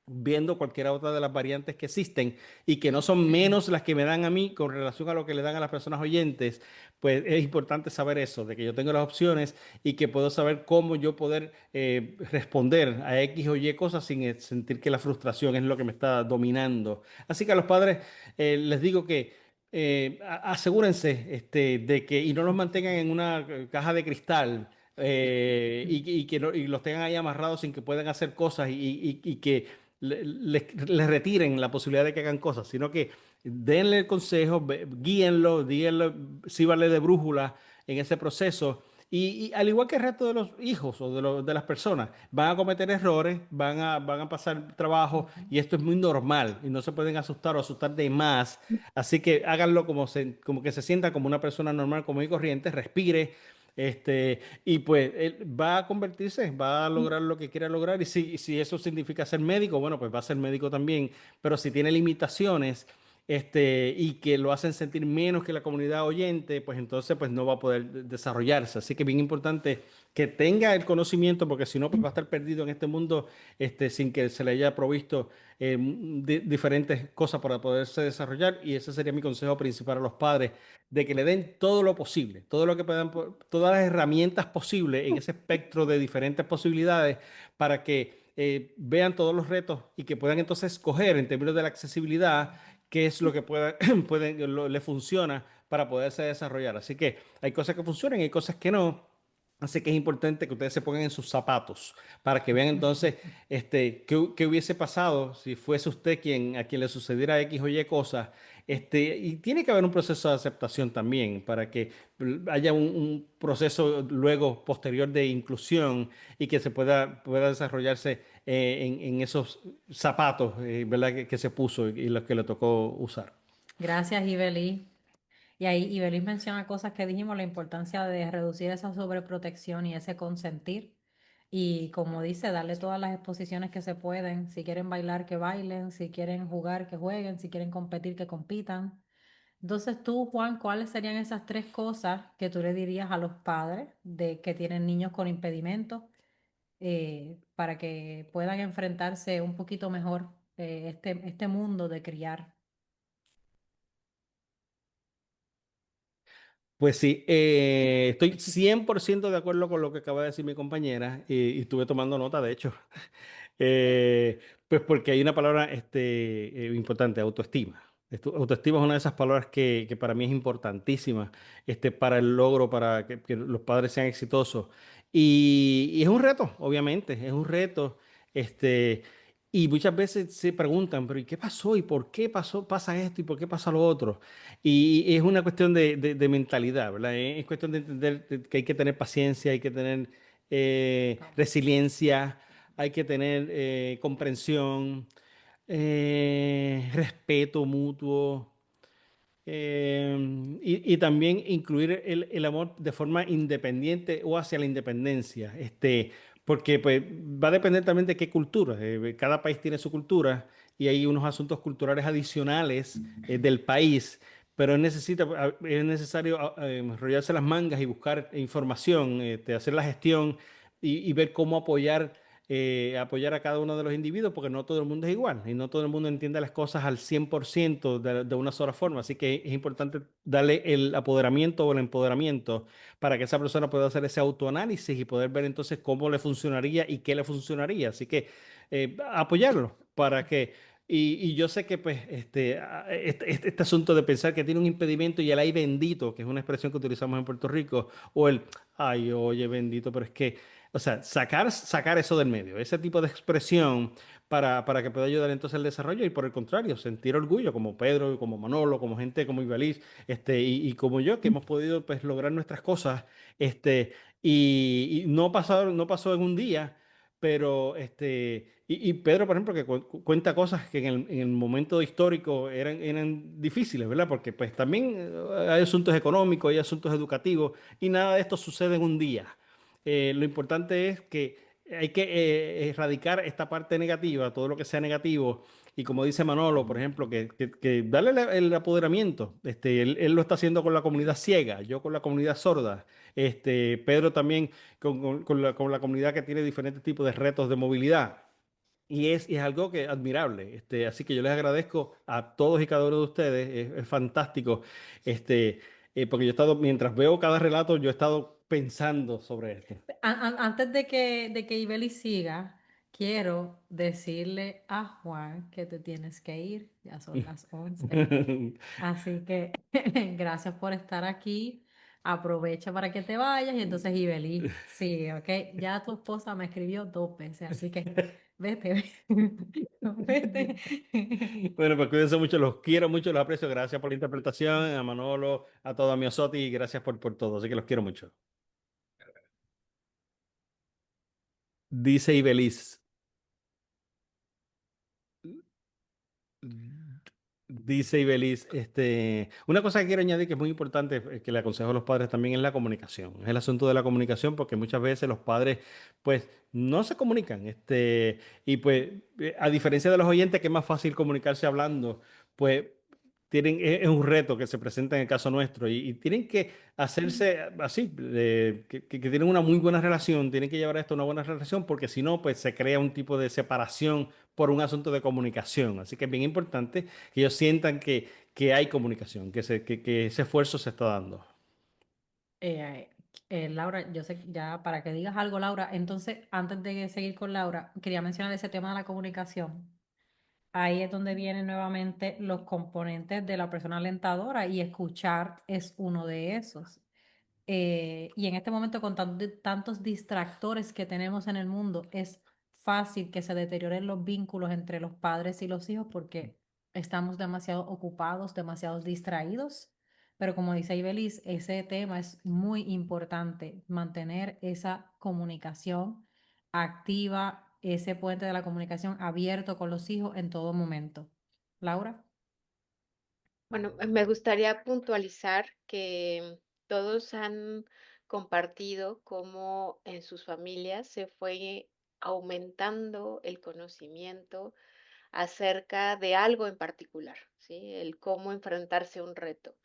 viendo cualquier otra de las variantes que existen y que no son menos las que me dan a mí con relación a lo que le dan a las personas oyentes, pues es importante saber eso, de que yo tengo las opciones y que puedo saber cómo yo poder responder a X o Y cosas sin sentir que la frustración es lo que me está dominando. Así que a los padres les digo que asegúrense de que y no los mantengan en una caja de cristal. Y que y los tengan ahí amarrados sin que puedan hacer cosas y que les retiren la posibilidad de que hagan cosas, sino que denle el consejo, guíenlo, díganlo, sírvanle de brújula en ese proceso. Y al igual que el resto de los hijos o de las personas, van a cometer errores, van a pasar trabajo y esto es muy normal y no se pueden asustar o asustar de más. Así que háganlo como que se sienta como una persona normal, común y corriente, respire. Y pues él va a convertirse, va a lograr lo que quiera lograr. Y si eso significa ser médico, bueno, pues va a ser médico también. Pero si tiene limitaciones, y que lo hacen sentir menos que la comunidad oyente, pues entonces pues no va a poder desarrollarse. Así que bien importante que tenga el conocimiento, porque si no, pues va a estar perdido en este mundo, sin que se le haya provisto diferentes cosas para poderse desarrollar. Y ese sería mi consejo principal a los padres de que le den todo lo posible, todo lo que puedan, todas las herramientas posibles en ese espectro de diferentes posibilidades para que vean todos los retos y que puedan entonces escoger en términos de la accesibilidad qué es lo que le funciona para poderse desarrollar. Así que hay cosas que funcionan y hay cosas que no. Así que es importante que ustedes se pongan en sus zapatos para que vean entonces qué hubiese pasado si fuese usted a quien le sucediera X o Y cosas. Y tiene que haber un proceso de aceptación también para que haya un proceso luego posterior de inclusión y que pueda desarrollarse en esos zapatos, ¿verdad? Que se puso y los que le tocó usar. Gracias, Ibeli. Y ahí Ibeliz menciona cosas que dijimos, la importancia de reducir esa sobreprotección y ese consentir. Y como dice, darle todas las exposiciones que se pueden. Si quieren bailar, que bailen. Si quieren jugar, que jueguen. Si quieren competir, que compitan. Entonces tú, Juan, ¿cuáles serían esas tres cosas que tú le dirías a los padres de que tienen niños con impedimentos para que puedan enfrentarse un poquito mejor este mundo de criar? Pues sí, estoy 100% de acuerdo con lo que acaba de decir mi compañera y estuve tomando nota, de hecho. Pues porque hay una palabra importante, autoestima. Autoestima es una de esas palabras que para mí es importantísima para el logro, para que los padres sean exitosos. Y es un reto, obviamente, es un reto. Este, y muchas veces se preguntan, pero ¿y qué pasó? ¿Y por qué pasa esto? ¿Y por qué pasa lo otro? Y es una cuestión de mentalidad, ¿verdad? Es cuestión de entender que hay que tener paciencia, hay que tener resiliencia, hay que tener comprensión, respeto mutuo, y también incluir el amor de forma independiente o hacia la independencia. Porque pues, va a depender también de qué cultura. Cada país tiene su cultura y hay unos asuntos culturales adicionales del país. Pero es necesario enrollarse las mangas y buscar información, hacer la gestión y ver cómo apoyar a cada uno de los individuos, porque no todo el mundo es igual y no todo el mundo entiende las cosas al 100% de una sola forma. Así que es importante darle el apoderamiento o el empoderamiento para que esa persona pueda hacer ese autoanálisis y poder ver entonces cómo le funcionaría y qué le funcionaría. Así que apoyarlo para que... Y yo sé que pues este asunto de pensar que tiene un impedimento y el ay bendito, que es una expresión que utilizamos en Puerto Rico, o el ay, oye bendito, pero es que O sea, sacar eso del medio, ese tipo de expresión para que pueda ayudar entonces al desarrollo y por el contrario, sentir orgullo como Pedro, como Manolo, como gente como Ibeliz, y como yo, que hemos podido pues lograr nuestras cosas, y no pasó en un día, pero y Pedro, por ejemplo, que cuenta cosas que en el momento histórico eran difíciles, ¿verdad? Porque pues también hay asuntos económicos, hay asuntos educativos, y nada de esto sucede en un día. Lo importante es que hay que erradicar esta parte negativa, todo lo que sea negativo. Y como dice Manolo, por ejemplo, que darle el apoderamiento. Él lo está haciendo con la comunidad ciega, yo con la comunidad sorda. Pedro también con la comunidad que tiene diferentes tipos de retos de movilidad. Y es algo que admirable. Así que yo les agradezco a todos y cada uno de ustedes. Es fantástico. Porque yo he estado, mientras veo cada relato, yo he estado pensando sobre esto. Antes de que Ibeli siga, quiero decirle a Juan que te tienes que ir, ya son las 11. Así que gracias por estar aquí. Aprovecha para que te vayas y entonces Ibeli, sí, ok. Ya tu esposa me escribió 2 veces, así que vete, vete. Bueno, pues cuídense mucho, los quiero mucho, los aprecio. Gracias por la interpretación, a Manolo, a todo a mi Osoti, y gracias por todo. Así que los quiero mucho. Dice Ibeliz. Dice Ibeliz, una cosa que quiero añadir que es muy importante, que le aconsejo a los padres también es la comunicación. Es el asunto de la comunicación porque muchas veces los padres pues no se comunican. Y pues a diferencia de los oyentes que es más fácil comunicarse hablando, pues es un reto que se presenta en el caso nuestro y tienen que hacerse así, que tienen una muy buena relación, tienen que llevar esto a una buena relación porque si no pues se crea un tipo de separación por un asunto de comunicación. Así que es bien importante que ellos sientan que hay comunicación, que ese esfuerzo se está dando. Eh, Laura, yo sé que ya para que digas algo, Laura, entonces antes de seguir con Laura, quería mencionar ese tema de la comunicación. Ahí es donde vienen nuevamente los componentes de la persona alentadora y escuchar es uno de esos. Y en este momento con tantos distractores que tenemos en el mundo, es fácil que se deterioren los vínculos entre los padres y los hijos porque estamos demasiado ocupados, demasiado distraídos. Pero como dice Ibeliz, ese tema es muy importante, mantener esa comunicación activa, ese puente de la comunicación abierto con los hijos en todo momento. Laura. Bueno, me gustaría puntualizar que todos han compartido cómo en sus familias se fue aumentando el conocimiento acerca de algo en particular, ¿sí? El cómo enfrentarse a un reto.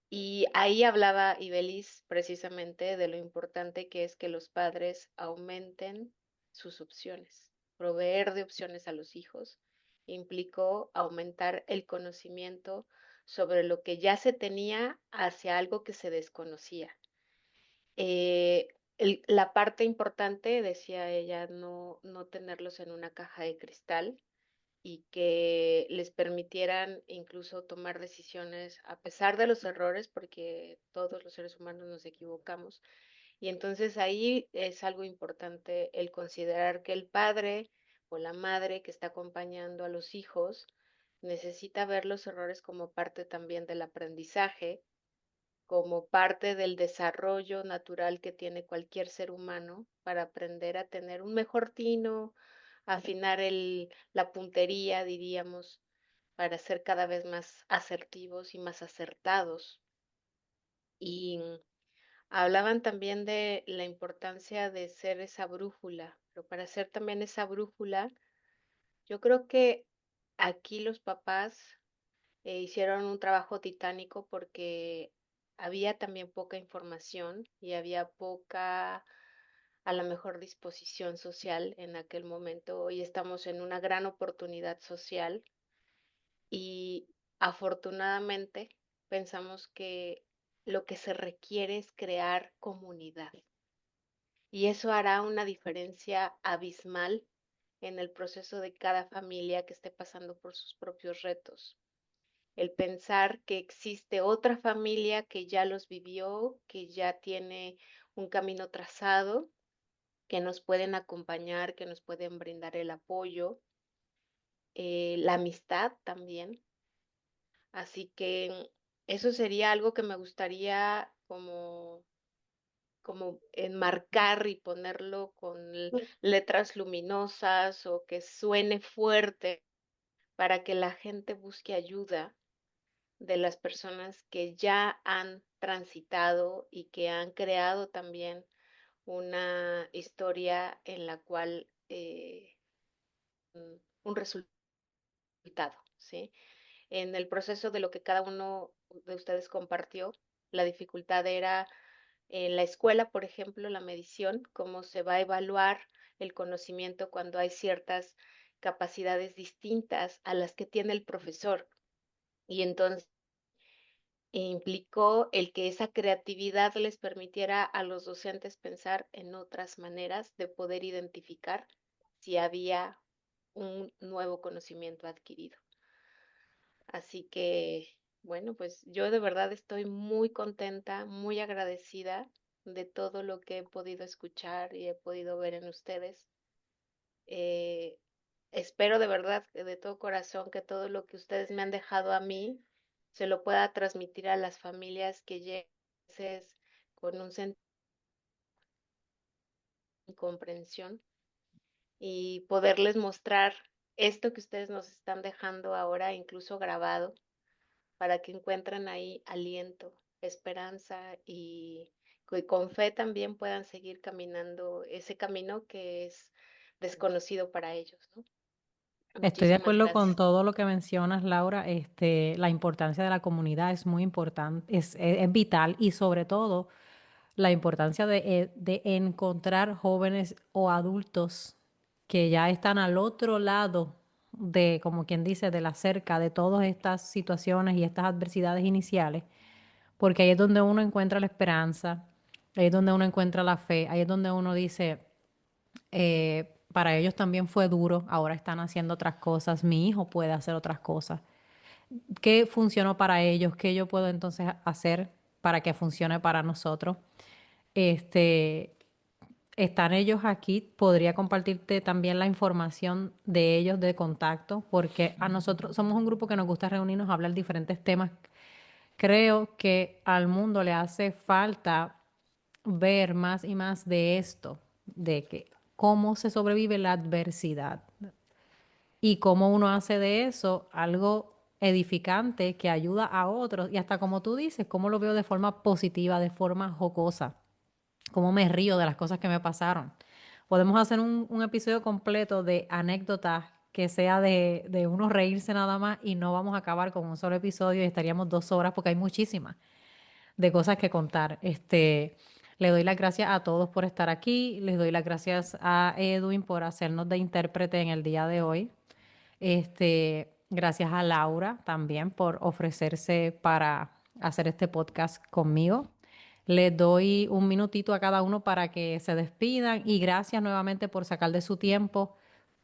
Y ahí hablaba Ibeliz precisamente de lo importante que es que los padres aumenten sus opciones. Proveer de opciones a los hijos implicó aumentar el conocimiento sobre lo que ya se tenía hacia algo que se desconocía. La parte importante, decía ella, no tenerlos en una caja de cristal, y que les permitieran incluso tomar decisiones a pesar de los errores, porque todos los seres humanos nos equivocamos. Y entonces ahí es algo importante el considerar que el padre o la madre que está acompañando a los hijos necesita ver los errores como parte también del aprendizaje, como parte del desarrollo natural que tiene cualquier ser humano para aprender a tener un mejor tino, afinar la puntería, diríamos, para ser cada vez más asertivos y más acertados. Y hablaban también de la importancia de ser esa brújula, pero para ser también esa brújula, yo creo que aquí los papás hicieron un trabajo titánico porque había también poca información y había poca, a la mejor, disposición social en aquel momento. Hoy estamos en una gran oportunidad social y afortunadamente pensamos que lo que se requiere es crear comunidad y eso hará una diferencia abismal en el proceso de cada familia que esté pasando por sus propios retos. El pensar que existe otra familia que ya los vivió, que ya tiene un camino trazado que nos pueden acompañar, que nos pueden brindar el apoyo, la amistad también. Así que eso sería algo que me gustaría como enmarcar y ponerlo con letras luminosas o que suene fuerte para que la gente busque ayuda de las personas que ya han transitado y que han creado también una historia en la cual un resultado, ¿sí? En el proceso de lo que cada uno de ustedes compartió, la dificultad era en la escuela, por ejemplo, la medición, cómo se va a evaluar el conocimiento cuando hay ciertas capacidades distintas a las que tiene el profesor. Y entonces implicó el que esa creatividad les permitiera a los docentes pensar en otras maneras de poder identificar si había un nuevo conocimiento adquirido. Así que, bueno, pues yo de verdad estoy muy contenta, muy agradecida de todo lo que he podido escuchar y he podido ver en ustedes. Eh, Espero de verdad, de todo corazón, que todo lo que ustedes me han dejado a mí se lo pueda transmitir a las familias que lleguen con un sentido de comprensión y poderles mostrar esto que ustedes nos están dejando ahora, incluso grabado, para que encuentren ahí aliento, esperanza y con fe también puedan seguir caminando ese camino que es desconocido para ellos, ¿no? Estoy de Muchísimas acuerdo con gracias. todo lo que mencionas, Laura. La importancia de la comunidad es muy importante, es vital y sobre todo la importancia de encontrar jóvenes o adultos que ya están al otro lado de, como quien dice, de la cerca de todas estas situaciones y estas adversidades iniciales, porque ahí es donde uno encuentra la esperanza, ahí es donde uno encuentra la fe, ahí es donde uno dice, para ellos también fue duro, ahora están haciendo otras cosas, mi hijo puede hacer otras cosas. ¿Qué funcionó para ellos? ¿Qué yo puedo entonces hacer para que funcione para nosotros? Este, están ellos aquí, podría compartirte también la información de ellos de contacto, porque a nosotros somos un grupo que nos gusta reunirnos a hablar diferentes temas. Creo que al mundo le hace falta ver más y más de esto, de que cómo se sobrevive la adversidad y cómo uno hace de eso algo edificante que ayuda a otros y hasta como tú dices, cómo lo veo de forma positiva, de forma jocosa, cómo me río de las cosas que me pasaron. Podemos hacer un episodio completo de anécdotas que sea de uno reírse nada más y no vamos a acabar con un solo episodio y estaríamos 2 horas porque hay muchísimas de cosas que contar. Le doy las gracias a todos por estar aquí, les doy las gracias a Edwin por hacernos de intérprete en el día de hoy. Gracias a Laura también por ofrecerse para hacer este podcast conmigo. Les doy un minutito a cada uno para que se despidan y gracias nuevamente por sacar de su tiempo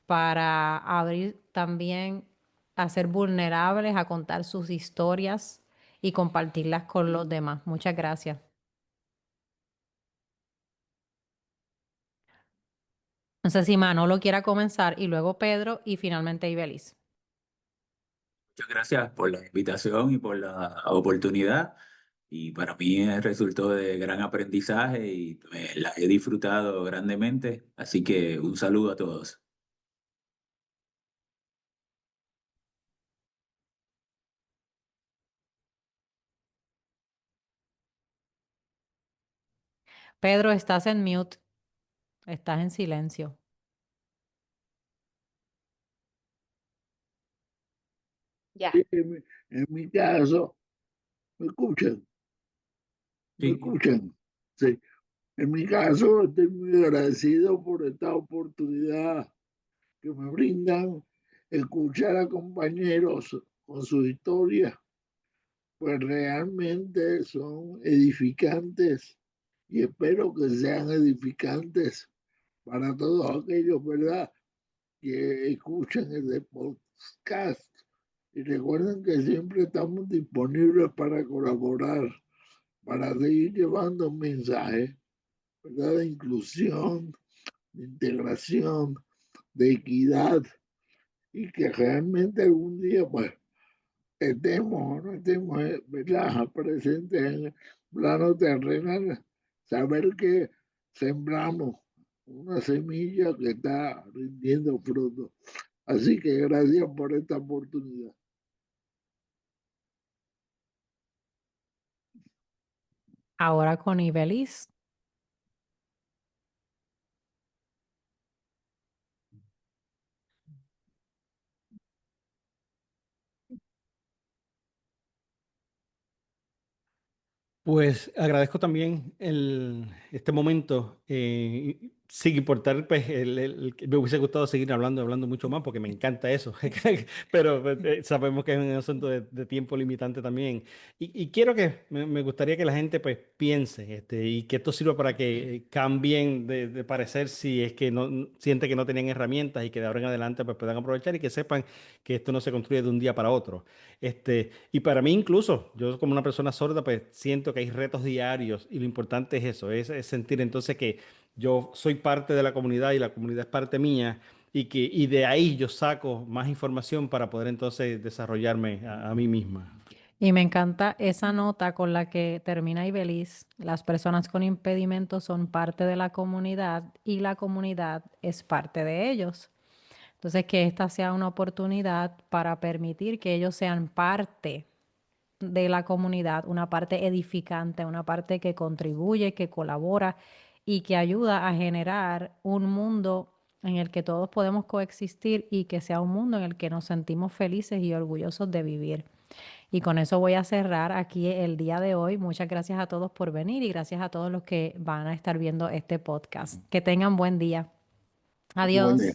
para abrir también, a ser vulnerables, a contar sus historias y compartirlas con los demás. Muchas gracias. No sé si Manolo quiera comenzar y luego Pedro y finalmente Ibeliz. Muchas gracias por la invitación y por la oportunidad. Y para mí resultó de gran aprendizaje y me la he disfrutado grandemente. Así que un saludo a todos. Pedro, estás en mute, estás en silencio. Ya, En mi caso, ¿me escuchan? ¿Me Sí, escuchan? Sí. En mi caso, estoy muy agradecido por esta oportunidad que me brindan escuchar a compañeros con su historia, pues realmente son edificantes y espero que sean edificantes para todos aquellos, ¿verdad?, que escuchan este podcast. Y recuerden que siempre estamos disponibles para colaborar, para seguir llevando un mensaje, ¿verdad?, de inclusión, de integración, de equidad, y que realmente algún día pues estemos o no estemos, ¿verdad?, presentes en el plano terrenal, saber que sembramos una semilla que está rindiendo fruto. Así que gracias por esta oportunidad. Ahora con Ibelis. Pues agradezco también este momento, sin importar, pues me hubiese gustado seguir hablando mucho más porque me encanta eso, pero pues, sabemos que es un asunto de tiempo limitante también. Y quiero me gustaría que la gente pues piense y que esto sirva para que cambien de parecer si es que no siente que no tenían herramientas y que de ahora en adelante pues puedan aprovechar y que sepan que esto no se construye de un día para otro. Y para mí incluso, yo como una persona sorda, pues siento que hay retos diarios y lo importante es eso, es sentir entonces que yo soy parte de la comunidad y la comunidad es parte mía y de ahí yo saco más información para poder entonces desarrollarme a mí misma. Y me encanta esa nota con la que termina Ibelis. Las personas con impedimentos son parte de la comunidad y la comunidad es parte de ellos. Entonces, que esta sea una oportunidad para permitir que ellos sean parte de la comunidad, una parte edificante, una parte que contribuye, que colabora y que ayuda a generar un mundo en el que todos podemos coexistir y que sea un mundo en el que nos sentimos felices y orgullosos de vivir. Y con eso voy a cerrar aquí el día de hoy. Muchas gracias a todos por venir y gracias a todos los que van a estar viendo este podcast. Que tengan buen día. Buen día. Adiós.